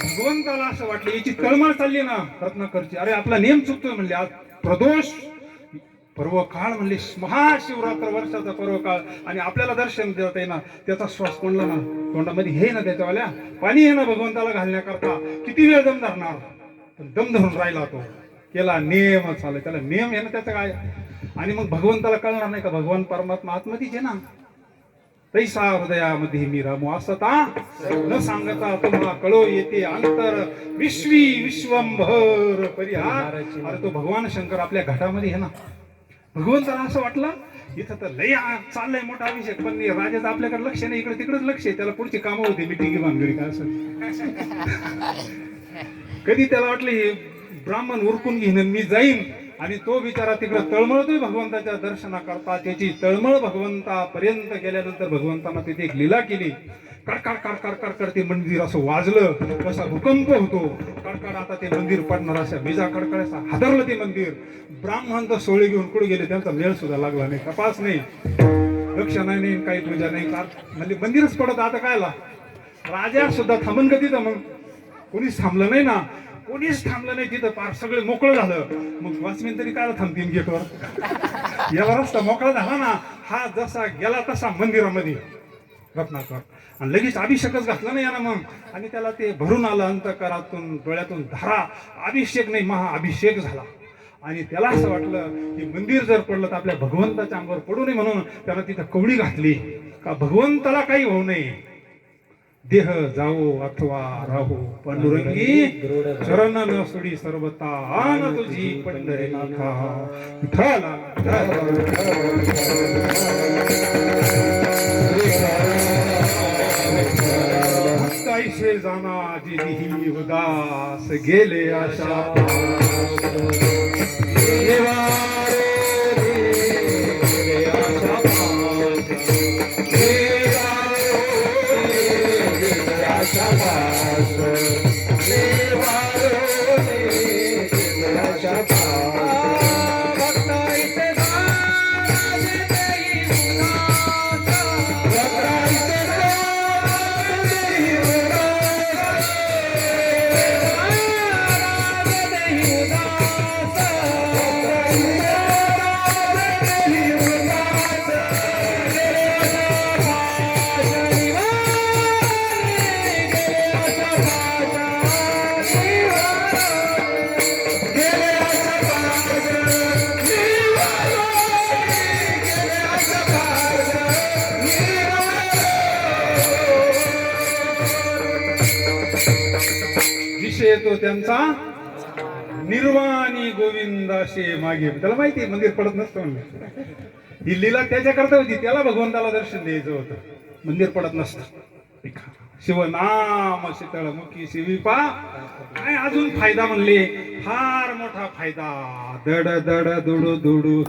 भगवंताला असं वाटलं याची तळमळ चालली ना रत्नाकरची. अरे आपला नेम चुकतोय म्हणले. आज प्रदोष पर्व काळ म्हणले, महाशिवरात्र वर्षाचा पर्व काळ आणि आपल्याला दर्शन देता येईना. त्याचा श्वास कोणला ना तोंडामध्ये हे ना त्याच्यावाल्या पाणी आहे ना भगवंताला घालण्याकरता. किती वेळ दम धरणार? दम धरून राहिला तो. केला नेम चालू. त्याला नेम आहे ना त्याचं काय. आणि मग भगवंताला कळणार नाही का भगवान परमात्मा आत्मधीच आहे ना. तैसा हृदयामध्ये मी रामू असता न सांगता तुम्हाला कळो येते अंतर विश्वी विश्वंभर परिहार. अरे तो भगवान शंकर आपल्या घटामध्ये आहे ना. भगवंताला असं वाटलं इथं तर लय चाललंय मोठा अभिषेक, पण राजाचं आपल्याकडे लक्ष नाही, इकडे तिकडेच लक्ष आहे. त्याला पुढची कामं होती मिटिंग भानगडी काय असं. कधी त्याला वाटलं हे ब्राह्मण उरकून घेईन मी जाईन, आणि तो बिचारा तिकडे तळमळतोय भगवंताच्या दर्शनाकरता. त्याची तळमळ भगवंतापर्यंत गेल्यानंतर भगवंतांना तिथे एक लीला केली. कडकाड कडकाड कडकड ते मंदिर असं वाजलं, कसा भूकंप होतो. कडकाड आता ते मंदिर पडणार अशा बीजा कडकडायचा हादरलं ते मंदिर. ब्राह्मण तर सोळे घेऊन कुठे गेले, त्यांचा मेळ सुद्धा लागला नाही, तपास नाही, लक्ष नाही, काही पूजा नाही. म्हणजे मंदिरच पडत आता कायला. राजा सुद्धा थांबन का तिथं? मग कोणीच थांबलं नाही ना. कोणीच थांबलं नाही तिथं. पार सगळे मोकळं झालं. मग वॉचमॅन तरी काय थांबतील गेटवर? याला रस्ता मोकळा झाला ना. हा जसा गेला तसा मंदिरामध्ये रत्नाकर, आणि लगेच अभिषेकच घातला नाही यानं मग. आणि त्याला ते भरून आलं अंतःकरातून, डोळ्यातून धारा. अभिषेक नाही महाअभिषेक झाला. आणि त्याला असं वाटलं की मंदिर जर पडलं तर आपल्या भगवंताच्या अंगावर पडू नये, म्हणून त्यानं तिथं कवडी घातली का भगवंताला काही होऊ नये. देह जाओ अथवा राहो पांडुरंगी, चरण न सोडी सर्वता आन तुझी पंढरीनाथा. विठ्ठला कैसे जाना जिही उदास गेले आशा. येतो त्यांचा निर्वाणी गोविंदाशे मागे. त्याला माहिती मंदिर पडत नसतं म्हणून. ही लीला त्याच्याकरता होती. त्याला भगवंताला दर्शन द्यायचं होतं. मंदिर पडत नसतं. शिवनाम शीतळमुखी शिवीपा. काय अजून फायदा म्हणले, फार मोठा फायदा. दड दड दुडू दुडू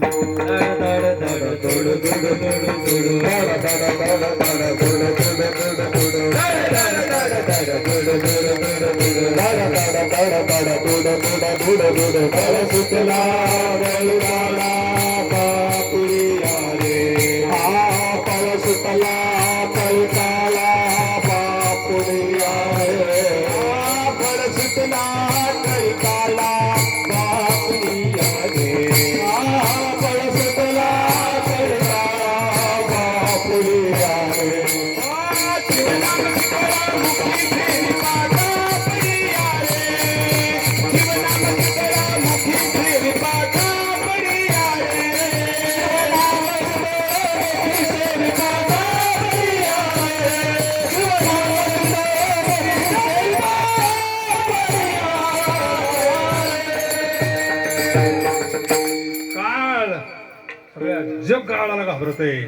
काळाला घाबरतय,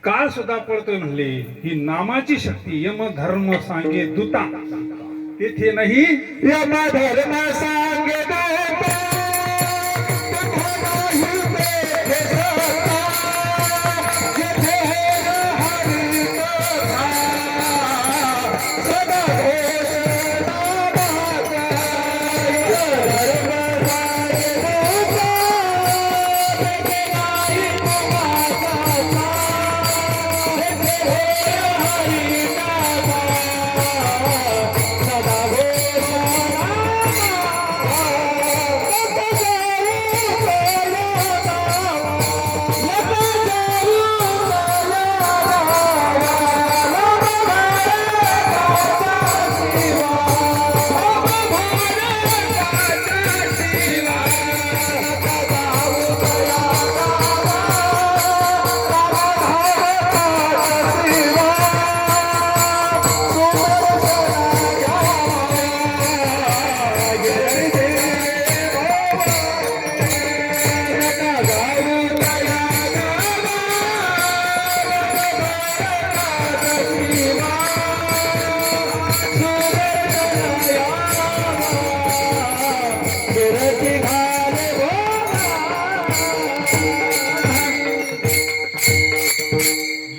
काळ सुद्धा पळतोय म्हणले. ही नामाची शक्ती. यम धर्म सांगे दूता तेथे नाही, यम धर्म सांगे दूता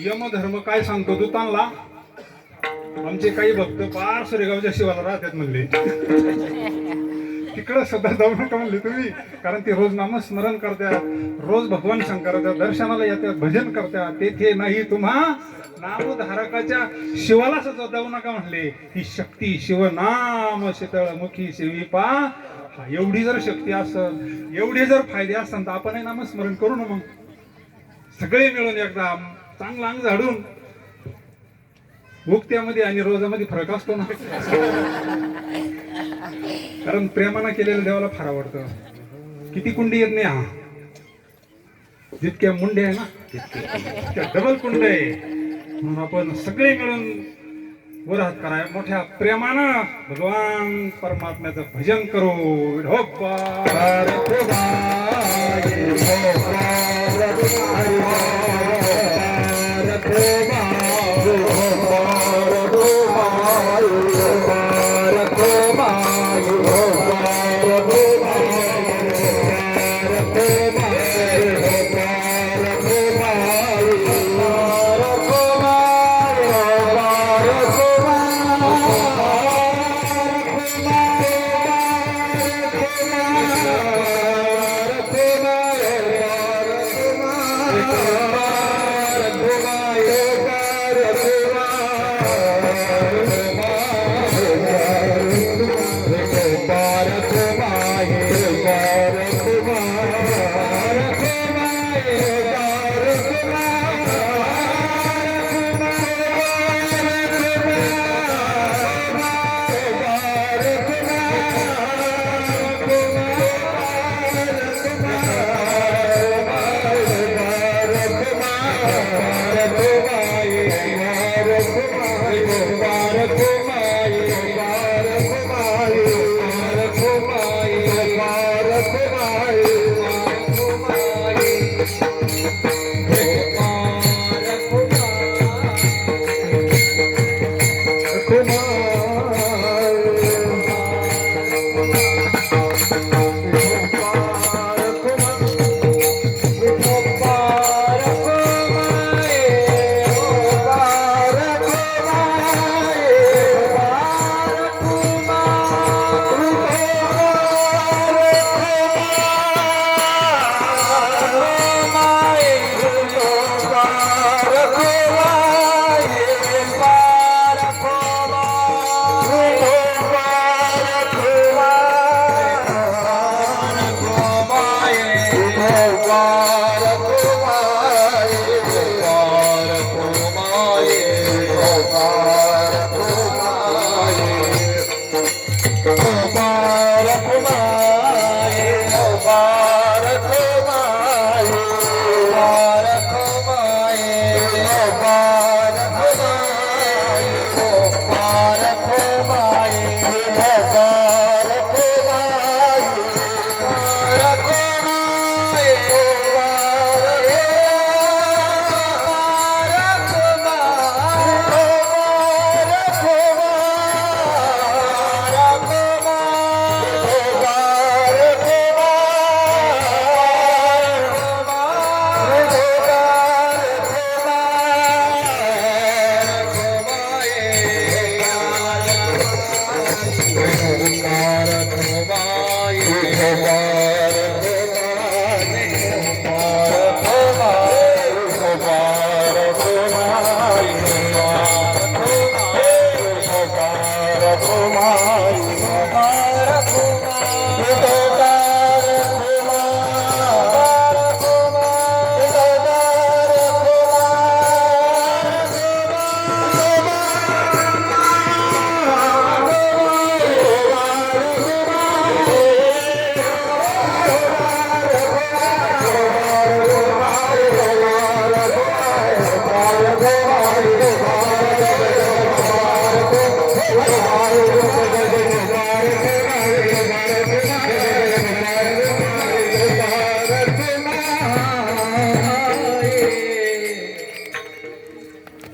यमधर्म काय सांगतो दूतांना? आमचे काही भक्त पार सुरेगावच्या शिवाला राहतात म्हणले. तिकडं सध्या जाऊ नका म्हणले तुम्ही, कारण ते रोज नामस्मरण करतात, रोज भगवान शंकराच्या दर्शनाला येतात, भजन करतात. तेथे नाही तुम्हा नामधारकाच्या शिवाला सुद्धा जाऊ नका म्हणले. ही शक्ती शिवनाम शीतळ मुखी शिवी पा. हा एवढी जर शक्ती असेल, एवढे जर फायदे असतात तर आपणही नामस्मरण करू ना. मग सगळे मिळून एकदा चांगला अंग झाडून. मुक्त्यामध्ये आणि रोजामध्ये फरक असतो ना, कारण प्रेमानं केलेलं देवाला फार आवडतं. किती कुंडी येत नाही, हा जितक्या मुंडे आहे ना तितक्या डबल कुंड आहे. म्हणून आपण सगळे मिळून वर हात करा, मोठ्या प्रेमानं भगवान परमात्म्याचं भजन करू. विठोबा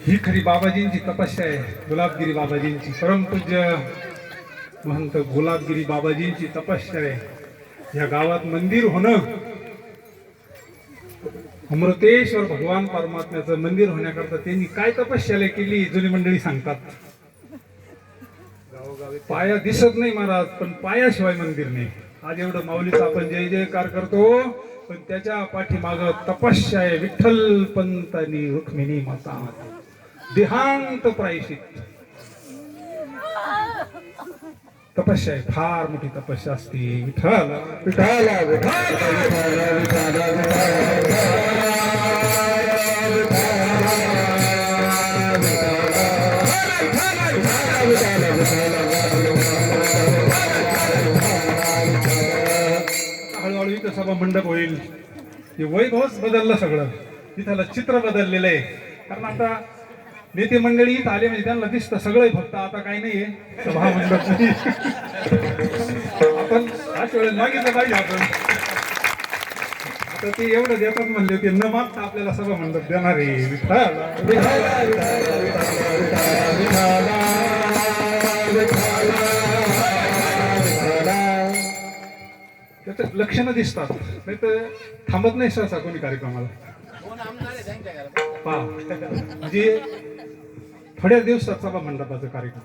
ही खरी बाबाजींची तपस्या आहे. गुलाबगिरी बाबाजींची, परमपूज्य महंत गुलाबगिरी बाबाजींची तपस्या आहे. या गावात मंदिर होणं, अमृतेश्वर भगवान परमात्म्याचं मंदिर होण्याकरता त्यांनी काय तपस्या केली जुनी मंडळी सांगतात. गावोगावी पाया दिसत नाही महाराज, पण पायाशिवाय मंदिर नाही. आज एवढं माऊलीचा आपण जय जयकार करतो, पण त्याच्या पाठीमाग तपस्या आहे. विठ्ठल पंत आणि रुक्मिणी माता, देहांत प्रायश्चित तपस्या आहे. फार मोठी तपस्या असते. विठ्ठल विठ्ठल हळूहळू इथं सभा मंडप होईल. हे वैभवच बदललं सगळं. इथलं चित्र बदललेलं आहे. कारण आता नेते मंडळी इथं आले म्हणजे त्यांना दिसतं सगळं फक्त आता काही नाहीये सभा मंडप. आपण अशा वेळेस मागितलं पाहिजे. आपण आता ते एवढं देतात म्हणले की न मागता आपल्याला सभा मंडप देणार आहे. त्याचं लक्षणं दिसतात, नाही तर थांबत नाही सहसा कोणी कार्यक्रमाला. पहा म्हणजे थोड्या दिवसात सभा मंडपाचा कार्यक्रम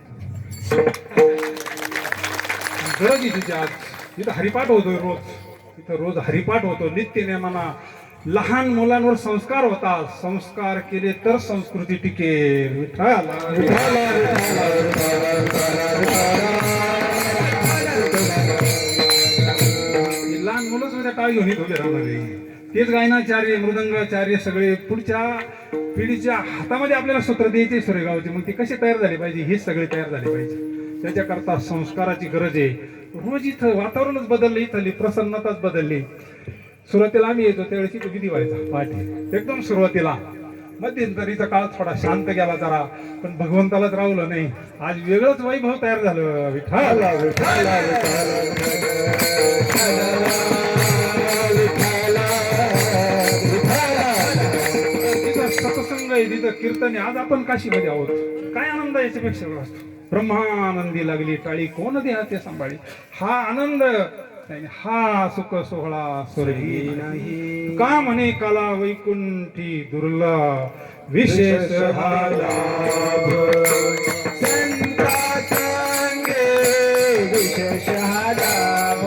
गरज आहे तिची. आज इथं हरिपाठ होतोय रोज. इथं रोज हरिपाठ होतो नित्य नेमाना. लहान मुलांवर संस्कार होतात. संस्कार केले तर संस्कृती टिकेल. विठ्ठल लहान मुलंच माझ्या टाळी घेऊन उभे राहणार आहे. तेच गायनाचार्य मृदंगाचार्य सगळे पुढच्या पिढीच्या हातामध्ये आपल्याला सूत्र द्यायचे सुरेगावचे. मग ते कसे तयार झाले पाहिजे, हेच सगळे तयार झाले पाहिजे. त्याच्याकरता संस्काराची गरज आहे. रोज इथं वातावरणच बदललं, इथली प्रसन्नताच बदलली. सुरुवातीला आम्ही येतो त्यावेळेस इथं विधी व्हायचा पाठी एकदम सुरुवातीला. मध्यंतरीचा काळ थोडा शांत गेला जरा, पण भगवंतालाच राहुलं नाही. आज वेगळंच वैभव तयार झालं. विठ्ठल तिथं सत्संग आहे, तिथं कीर्तन आहे. आज आपण काशीमध्ये आहोत. काय आनंद याच्यापेक्षा असतो. ब्रह्मानंदी लागली टाळी कोण देहाचे सांभाळी. हा आनंद नाही, हा सुख सोहळा स्वर्गी नाही. का म्हणे काला वैकुंठी दुर्लभ विशेष हा लाभ. संता संगे विशेष हा लाभ.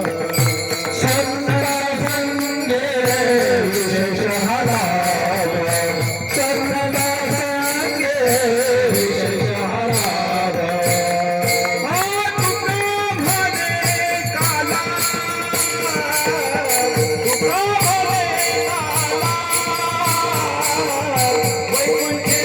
संता संगे विशेष हा लाभ. संता संगे विशेष हा लाभ. वैकुंठी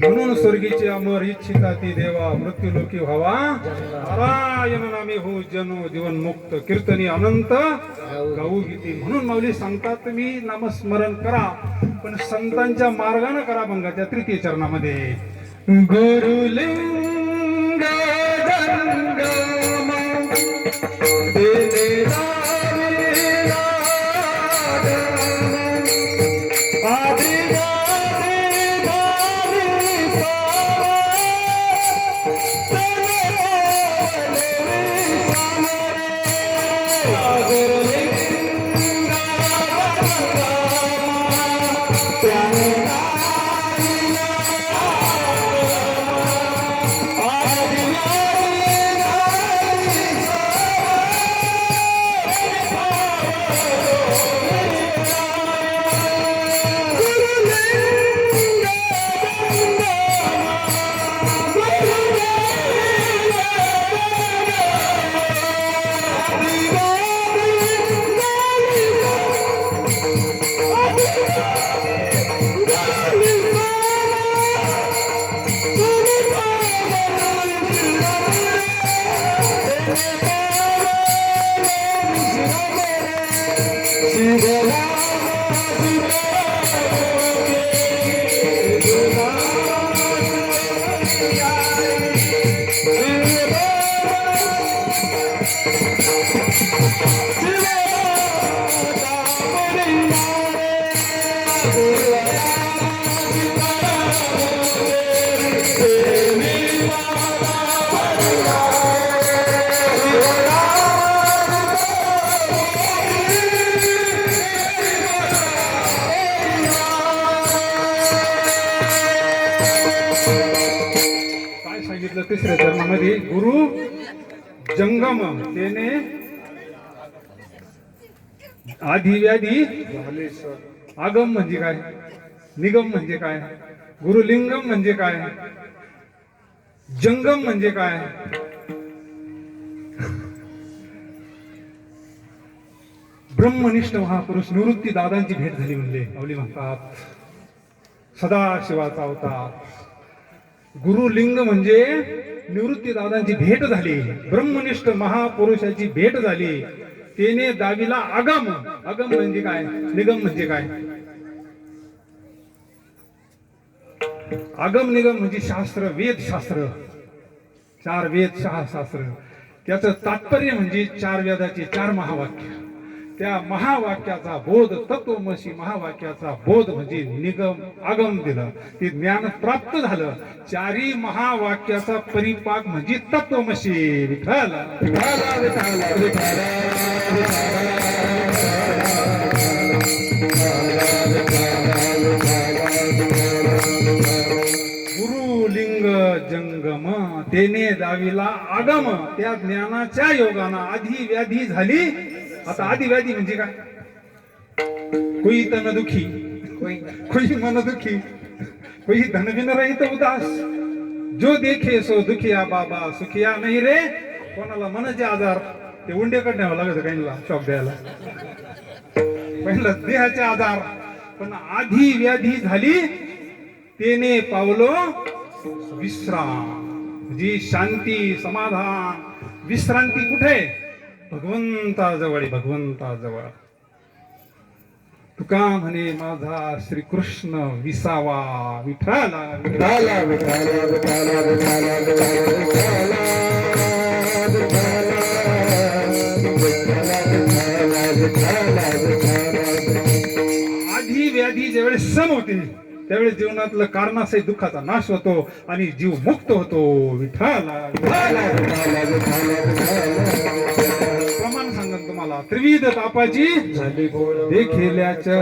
म्हणून स्वर्गीचे अमर इच्छिता ती देवा मृत्यू लोकी व्हावा नारायण नामे हो जनो जीवन मुक्त कीर्तनी अनंत गाऊ गीती. म्हणून माऊली सांगतात तुम्ही नामस्मरण करा पण संतांच्या मार्गाने करा. भंगाच्या तृतीय चरणामध्ये गुरुलिंग जंगम देलेला तिसऱ्या चरणामध्ये गुरु जंगम तेने आधी व्याधी आगम म्हणजे काय, निगम म्हणजे काय, गुरुलिंगम म्हणजे काय, जंगम म्हणजे काय. ब्रह्मनिष्ठ महापुरुष निवृत्ती दादांची भेट झाली म्हणले माऊली म्हणतात. सदाशिवाचा अवतार गुरुलिंग म्हणजे निवृत्ती दादांची भेट झाली, ब्रह्मनिष्ठ महापुरुषाची भेट झाली. तेने दाविला आगम. आगम म्हणजे काय, निगम म्हणजे काय. आगम निगम म्हणजे शास्त्र, वेद शास्त्र, चार वेद शास्त्र. त्याचं तात्पर्य म्हणजे चार वेदाचे चार महावाक्य. त्या महावाक्याचा बोध तत्वमसी महावाक्याचा बोध म्हणजे निगम आगम दिलं, ते ज्ञान प्राप्त झालं. चारी महावाक्याचा परिपाक म्हणजे तत्वमसी. विठ्ठल गुरुलिंग जंगम तेने दाविला आगम. त्या ज्ञानाच्या योगानं आधी व्याधी झाली. आता आधी व्याधी म्हणजे काय, कोई तन दुखी, कोई मन दुखी, कोई धन बिन रहित उदास, जो देखे सो दुखिया बाबा सुखिया नाही रे. कोणाला मनाचे आजार ते उंडेकडे न्यावं लागत, काहींना शॉक द्यायला, पहिला देहाचे आजार. पण आधी व्याधी झाली तेने पावलो विश्राम, जी शांती समाधान विश्रांती कुठे, भगवंताजवळ. भगवंताजवळ तुका म्हणे माझा श्रीकृष्ण विसावा. विठ्ठला विठ्ठला विठ्ठला विठ्ठला आधी व्याधी ज्यावेळेस सम होते त्यावेळेस जीवनातलं कारणासहित दुःखाचा नाश होतो आणि जीव मुक्त होतो. विठ्ठला प्रमाण सांगन तुम्हाला. त्रिविध तापाची झाली देखिल्याच्या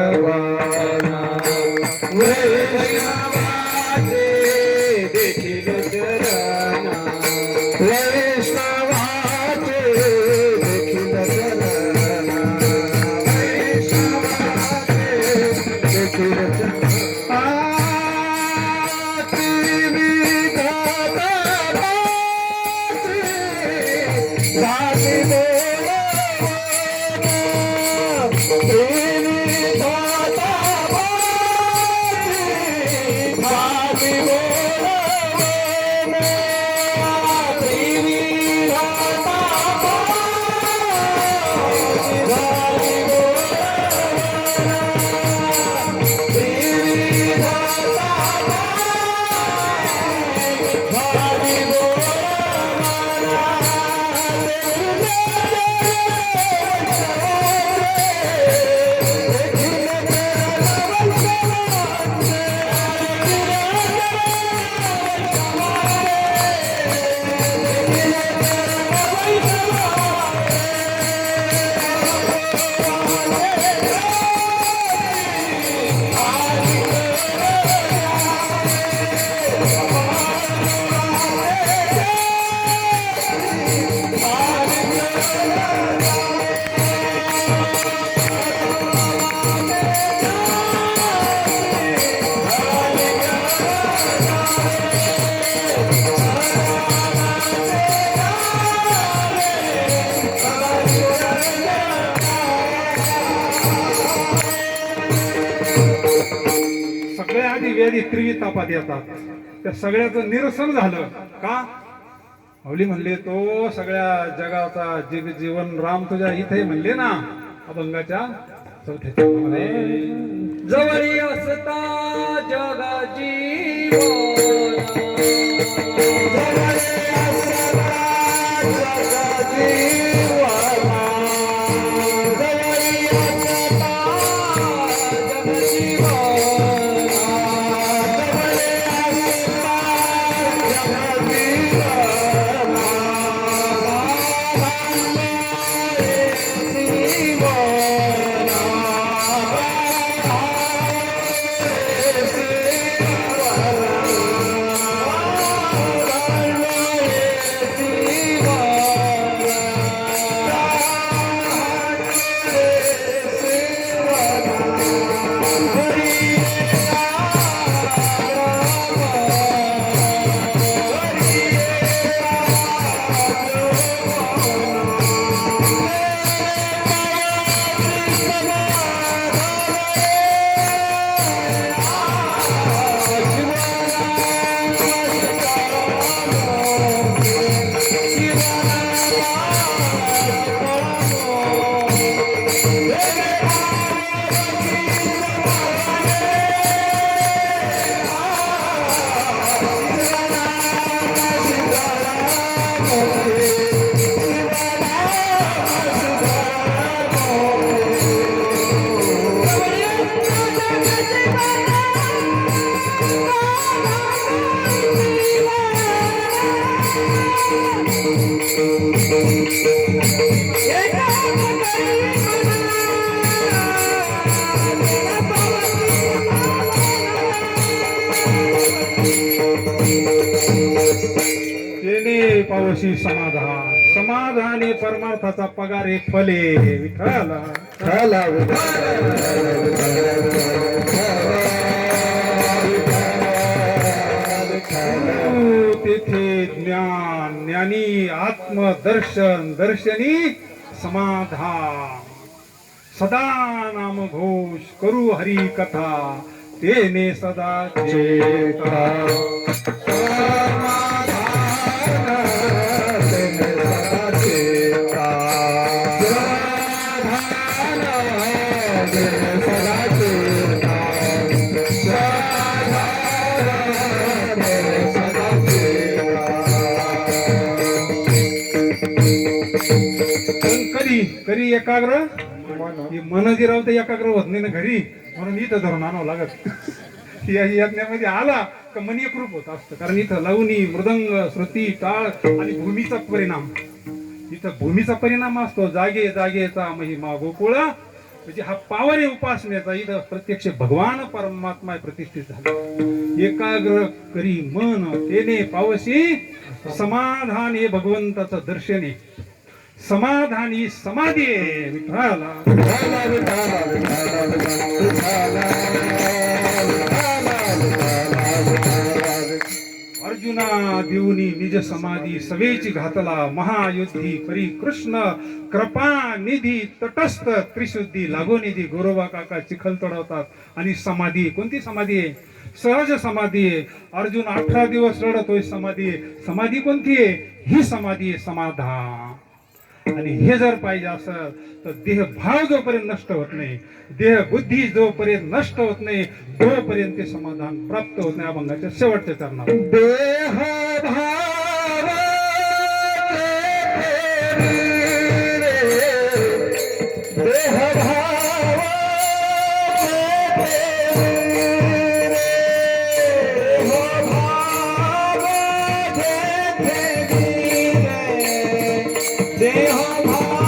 सगळ्या आधी व्याधी त्रिवितापात येतात. त्या सगळ्याचं निरसन झालं का? माऊली म्हणले तो सगळ्या जगाचा जीवन राम तुझ्या इथे म्हणले ना अभंगाच्या चौथ्या चरणामध्ये. जवळी असता जग जीवन तेने पावशी समाधान समाधानी परमार्थाचा पगारे फले विठ्ठला. तेथे ज्ञान ज्ञानी आत्मदर्शन दर्शनी समाधान सदा नाम घोष करू हरी कथा तेने सदा चेता. करी एकाग्र मन जे राहतं एकाग्र होत नाही ना घरी म्हणून इथं धरून आणावं लागत. या यज्ञामध्ये आला का मन एकरूप होत असतं कारण इथं लावणी मृदंग श्रुती टाळ आणि भूमीचा परिणाम इथं भूमीचा परिणाम असतो. जागे जागेचा महिमा गोकुळा म्हणजे हा पावरे उपासनेचा इथं प्रत्यक्ष भगवान परमात्मा प्रतिष्ठित झाला. एकाग्र करी मन तेने पावशी समाधान हे भगवंताचं दर्शन आहे. समाधान ही समाधी आहे. विठ्ठला अर्जुना देऊनी निज समाधी सवेची घातला महायुद्धी परी कृष्ण कृपा निधी तटस्थ त्रिशुद्धी लागोनिधी गोरोबा काका चिखल तडवतात आणि समाधी कोणती समाधी आहे? सहज समाधी आहे. अर्जुन 18 दिवस रडतोय समाधी आहे. समाधी कोणती आहे? ही समाधी आहे समाधान. आणि हे जर पाहिजे असेल तर देह भाव जोपर्यंत नष्ट होत नाही देह बुद्धी जोपर्यंत नष्ट होत नाही तोपर्यंत ते समाधान प्राप्त होत नाही. अभंगाच्या शेवटच्या चरणात देह भाव देह भाव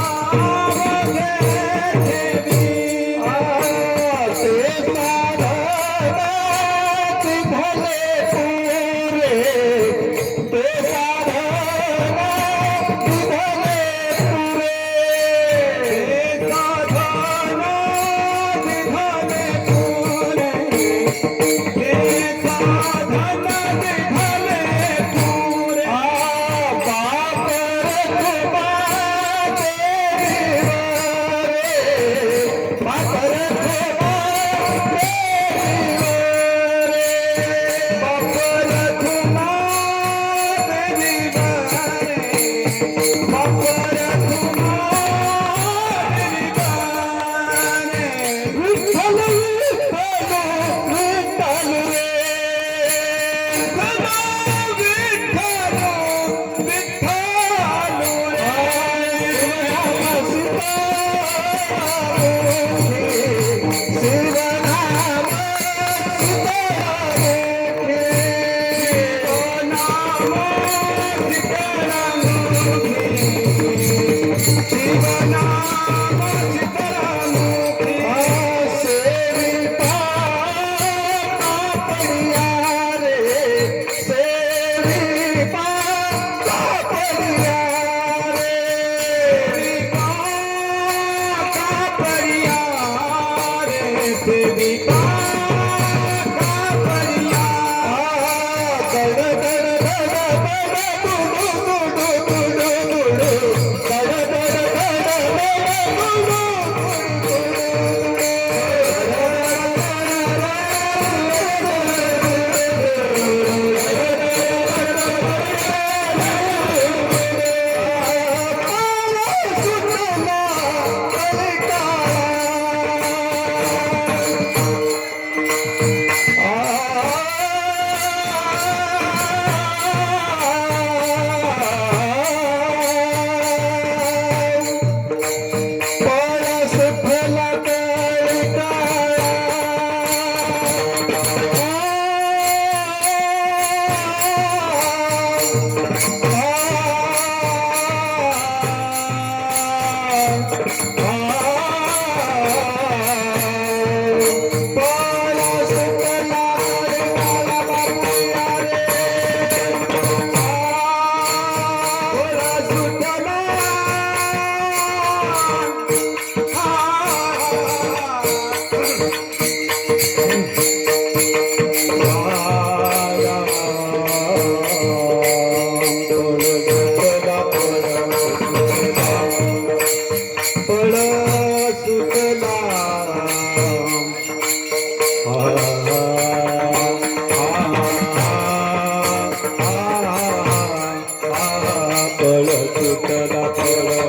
पळ सुटला पळ सुटला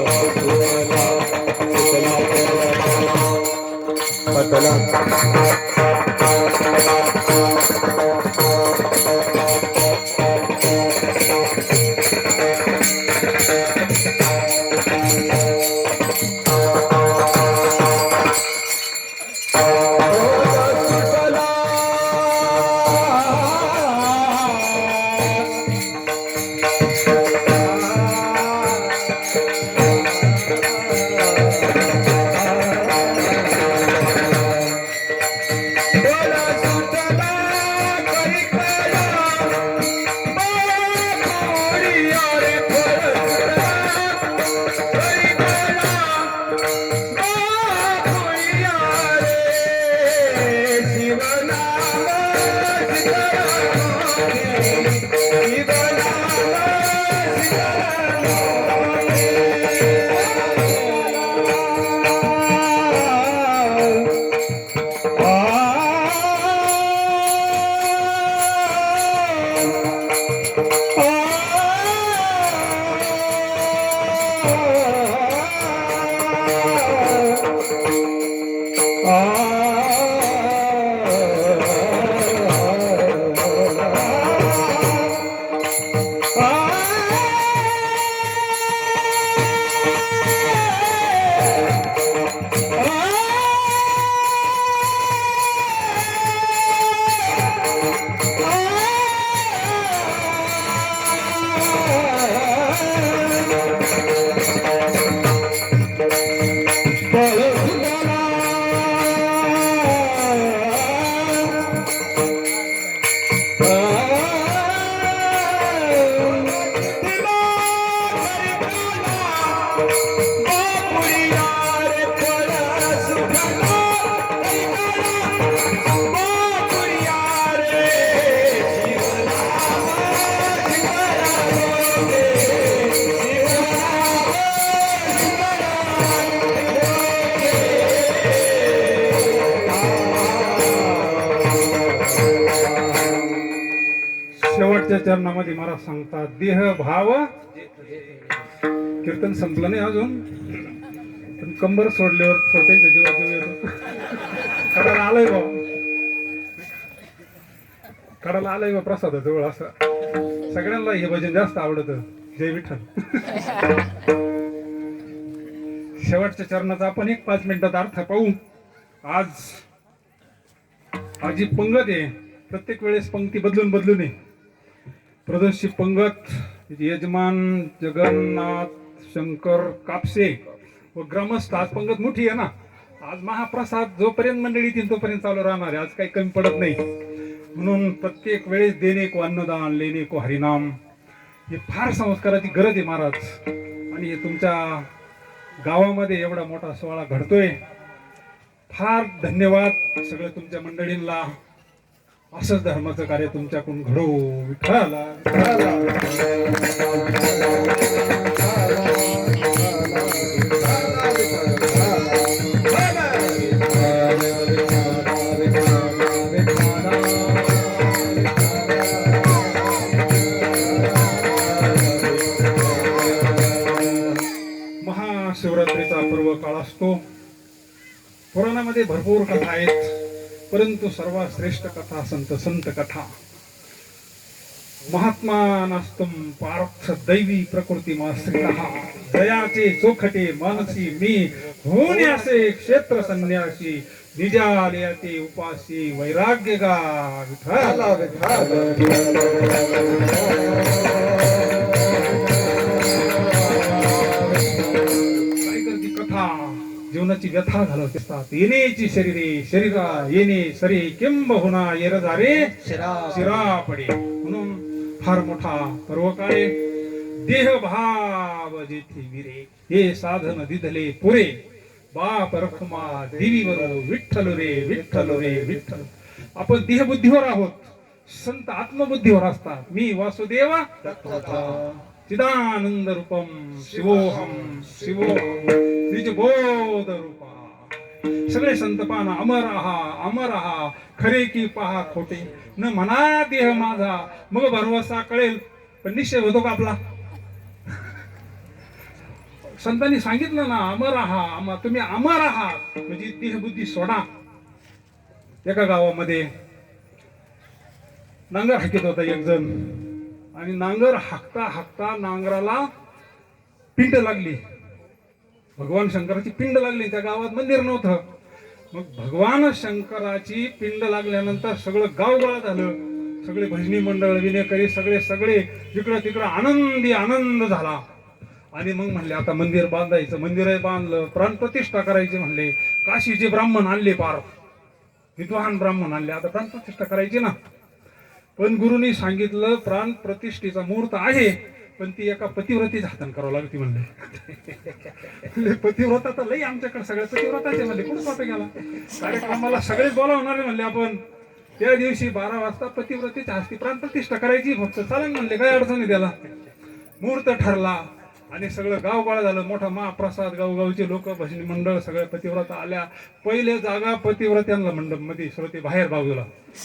सुटला शेवटच्या चरणामध्ये महाराज सांगतात देह भाव कीर्तन संपलं नाही अजून पण कंबर सोडल्यावर छोट्यांच्या जीवा जीव येतो कडाला आलंय बा कडाला आलंय बा प्रसाद जवळ असं सगळ्यांना हे भजन जास्त आवडत जय विठ्ठल शेवटच्या चरणाचा आपण एक 5 मिनिटात अर्थ पाहू आज ही पंगत आहे प्रत्येक वेळेस पंक्ती बदलून प्रदर्शी पंगत यजमान जगन्नाथ शंकर कापसे व ग्रामस्थ आज पंगत मोठी आहे ना आज महाप्रसाद जोपर्यंत मंडळी येतील तोपर्यंत चालू राहणार आहे आज काही कमी पडत नाही म्हणून प्रत्येक वेळेस देणे को अन्नदान लेणे को हरिनाम हे फार संस्काराची गरज आहे महाराज आणि हे तुमच्या गावामध्ये एवढा मोठा सोहळा घडतोय फार धन्यवाद सगळ्या तुमच्या मंडळींना असंच धर्माचं कार्य तुमच्याकडून घडो विठ्ठला महाशिवरात्रीचा पर्व काळ असतो पुराणामध्ये भरपूर कथा आहेत परंतु सर्वात श्रेष्ठ कथा संत कथा महात्मा नास्तम पार्थ दैवी प्रकृती माश्रितः दयाचे चोखटे मानसी मी होण्यासे क्षेत्र संन्यासी निजालयाते उपासी वैराग्य गा विठ्ठला कथा जीवनाची व्यथा घालवत असतात येण्याची शरीरे शरीरा येणे सरे किंबहुना येरजारे शिरा पडे म्हणून फार मोठा पर्व काळे देह भाव जेथे विरे हे साधन दिधले पुरे बाप रखुमा देवी वरो विठ्ठल रे विठ्ठल रे विठ्ठल आपण देहबुद्धीवर आहोत संत आत्मबुद्धीवर असतात मी वासुदेव चिदानंद रूपम शिवोहम शिवोहम निजबोध रूपा सगळे संत पाहना अमर आहा खरे की पहा खोटे न म्हणा देह माझा मग भरवसा कळेल. पण निश्चय होतो का आपला? संतांनी सांगितलं ना अमर आहा, तुम्ही अमर आहात म्हणजे देहबुद्धी सोडा. एका गावामध्ये नांगर हाकीत होता एक जण आणि नांगर हाकता हाकता नांगराला पिंड लागली. भगवान शंकराची पिंड लागली. त्या गावात मंदिर नव्हतं. मग भगवान शंकराची पिंड लागल्यानंतर सगळं गाव गोळा झालं. सगळे भजनी मंडळ विनेकरी सगळे जिकडं तिकडं आनंदी आनंद झाला. आणि मग म्हणले आता मंदिर बांधायचं. मंदिरही बांधलं. प्राणप्रतिष्ठा करायची म्हणले. काशीचे ब्राह्मण आणले, पार विद्वान ब्राह्मण आणले. आता प्राणप्रतिष्ठा करायची ना. पण गुरुनी सांगितलं प्राण प्रतिष्ठेचा मुहूर्त आहे पण ती एका पतिव्रतीच्या हाताने करावं लागते म्हणले. पतिव्रता तर लई आमच्याकडे सगळ्या पतिव्रताचे म्हणले. कुठं पाहता गेला कार्यक्रमाला सगळेच बोलावणारे म्हणले. आपण त्या दिवशी 12 वाजता पतिव्रतेच्या हस्ती प्राणप्रतिष्ठा करायची फक्त. चालेल म्हणले, काही अडचणी त्याला. मुहूर्त ठरला आणि सगळं गाव गोळा झालं. मोठा महाप्रसाद, गावगावचे लोक भजनी मंडळ सगळ्या पतिव्रता आल्या. पहिले जागा पतिव्रत्यांना मंडप मध्ये, श्रोते बाहेर बाजूला.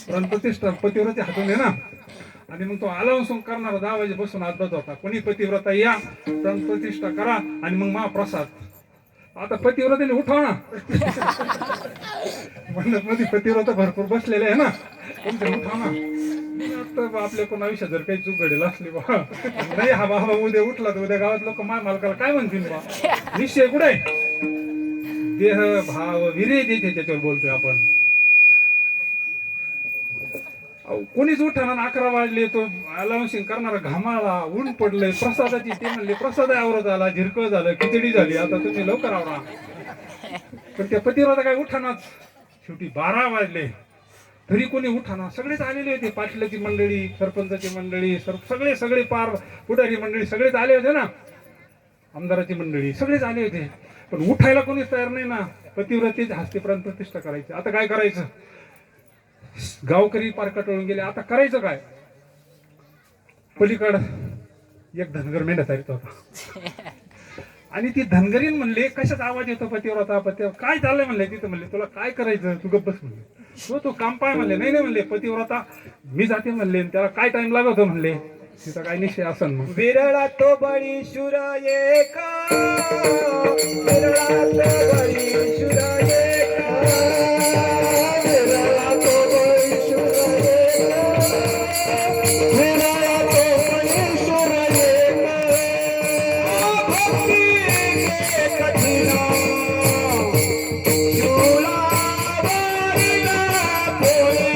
प्राणप्रतिष्ठा पतिव्रते हातून आहे ना. आणि मग तो आलावसून करणारा 10 वाजे बसून आदत होता. कोणी पतिव्रता या प्राणप्रतिष्ठा करा आणि मग महाप्रसाद. आता पतिव्रतेने उठवा ना. मंडप मध्ये पतिव्रता भरपूर बसलेले आहे ना. कोणते उठवा ना. आता आपल्या कोण आयुष्यात जर काही चूक घडेल असली बा नाही हा बाबा उद्या उठला तर उद्या गावात लोक माय मालकाला काय म्हणतील बा. निश्चय कुठे देह भाव विरे देते त्याच्यावर बोलतोय आपण. कोणीच उठा ना. 11 वाजले तो अलाउन्सिंग करणारा घामाळा. ऊन पडले. प्रसादाची ते म्हणले प्रसाद आवरत आला. झिरकं झालं. खिचडी झाली. आता तुम्ही लवकर आवरा. पण त्या पतिव्रता काय उठानाच. शेवटी 12 वाजले तरी कोणी उठाना. सगळेच आलेले होते. पाटलाची मंडळी, सरपंचाची मंडळी, सगळे पार पुढारी मंडळी सगळेच आले होते ना. आमदाराची मंडळी सगळेच आले होते. पण उठायला कोणीच तयार नाही ना. पतिव्रतेच्या हस्ते प्राणप्रतिष्ठा करायची. आता काय करायचं? गावकरी पार कटळून गेले. आता करायचं काय? पलीकड एक धनगर मेंढा चारित होता आणि ती धनगरीन म्हणले कशाचा आवाज येतो पतिव्रता काय चाललंय म्हणले तिथं. म्हणले तुला काय करायचं तू गप्प बस म्हणले. तो काम पाय म्हणले. नाही म्हणले पतिव्रता मी जाते म्हणले. त्याला काय टाइम लागतो म्हणले. तिथं काय निश्चय असन मग. विरळा तो बळी शुर एका, विरळा तो बळी शुर एका, विरळा तो बळी शुर एका, विरळा तो बळी शुर एका, भक्ती कठीण शूला वारीला पोळे,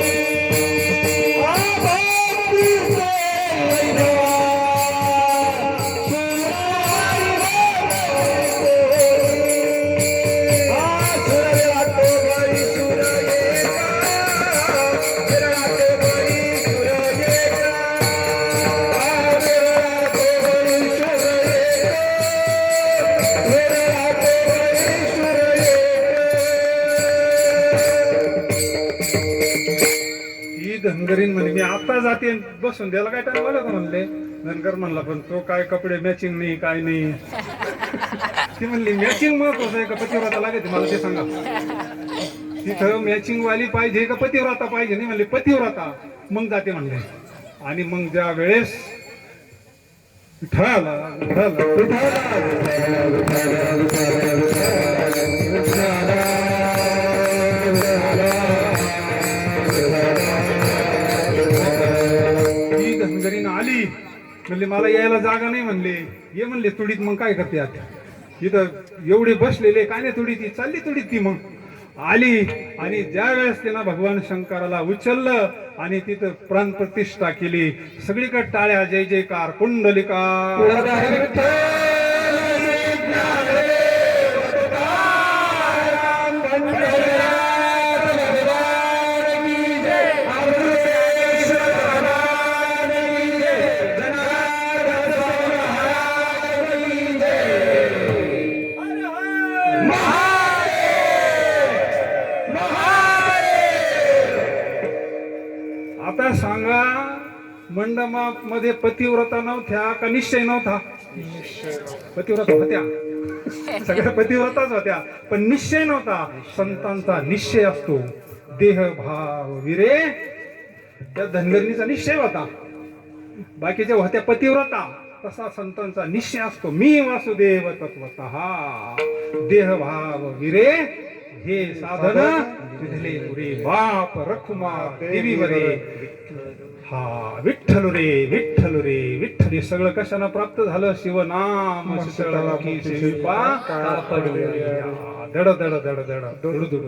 धनगरीन म्हणे मी आता जाते बसून. द्यायला काय टाइम लागत म्हणले. धनगर म्हणला पण तो काय कपडे मॅचिंग नाही काय नाही. ती म्हणली मॅचिंग महत्वाचं आहे का पतिव्रता लागते मला ते सांगा. तिथं मॅचिंग वाली पाहिजे का पतिव्रता पाहिजे? नाही म्हणले पतिव्रता. मग जाते म्हणले. आणि मग ज्या वेळेस धनगरीनं आली म्हणले मला यायला जागा नाही म्हणले. ये म्हणले तुडीत. मग काय करते आता इथं एवढे बसलेले काय नाही. तुडीत ती चालली. तुडीत ती मग आली आणि ज्या वेळेस त्यांना भगवान शंकराला उचललं आणि तिथं प्राणप्रतिष्ठा केली. सगळीकडे टाळ्या जय जयकार कुंडलिका. आता सांगा मंडपामध्ये पतिव्रता नव्हत्या का निश्चय नव्हता? पतिव्रता होत्या. सगळ्या पतिव्रताच होत्या, पण निश्चय नव्हता. संतांचा निश्चय असतो. देह भाव विरे, त्या धनगरणीचा निश्चय होता. बाकीच्या होत्या पतिव्रता, तसा संतांचा निश्चय असतो. मी वासुदेव तत्वतः देहभाव विरे, हे साधन विधले पुरे. बाप रखुमा देवी वरे, हा विठ्ठल रे विठ्ठल रे विठ्ठल. हे सगळं कशानं प्राप्त झालं? शिवनाम शीतळामुखी सेविपा दड दड दड दड दुड दुड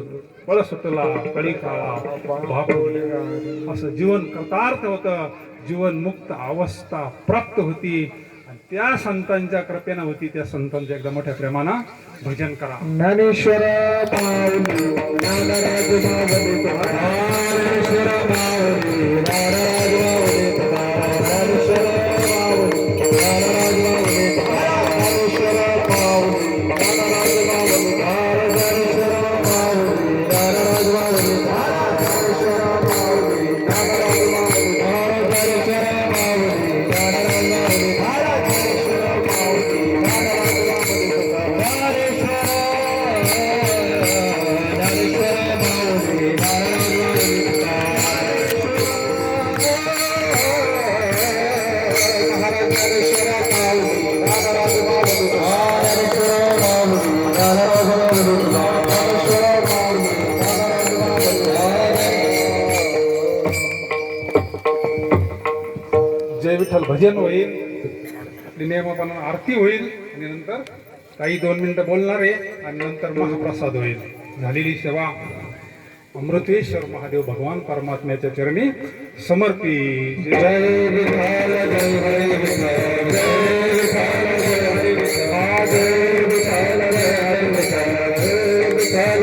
पळ सुटला कळी काळा भागवली. असं जीवन कृतार्थ होतं, जीवन मुक्त अवस्था प्राप्त होती. आणि त्या संतांच्या कृपेनं होती. त्या संतांच्या एकदा मोठ्या प्रेमानं भजन करा. ज्ञानेश्वर माऊली ज्ञानराज माऊली ज्ञानेश्वर माऊली ज्ञानराज माऊली ज्ञानेश्वर माऊली ज्ञानराज माऊली ज्ञानेश्वर माऊली ज्ञानराज माऊली ज्ञानेश्वर माऊली ज्ञानराज माऊली ज्ञानेश्वर माऊली ज्ञानराज माऊली ज्ञानेश्वर माऊली ज्ञानराज माऊली ज्ञानेश्वर माऊली जय विठ्ठल भजन होईल, आपली नियमाप्रमाणे आरती होईल आणि नंतर काही 2 मिनिटं बोलणार आहे आणि नंतर महाप्रसाद होईल. झालेली सेवा अमृतेश्वर महादेव भगवान परमात्म्याच्या चरणी समर्पी. जय विठ्ठल जय हरी विठ्ठल जय विठ्ठल जय हरी विठ्ठल जय विठ्ठल जय हरी विठ्ठल जय विठ्ठल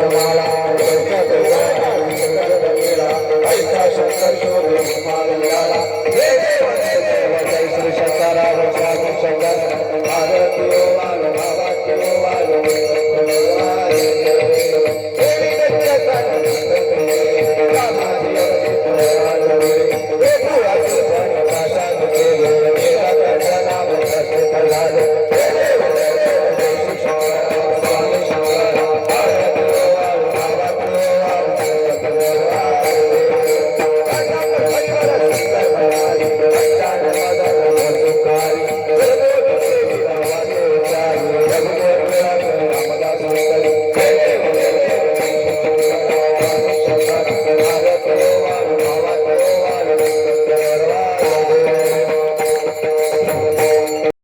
माला ऐसा शंकर शोध माला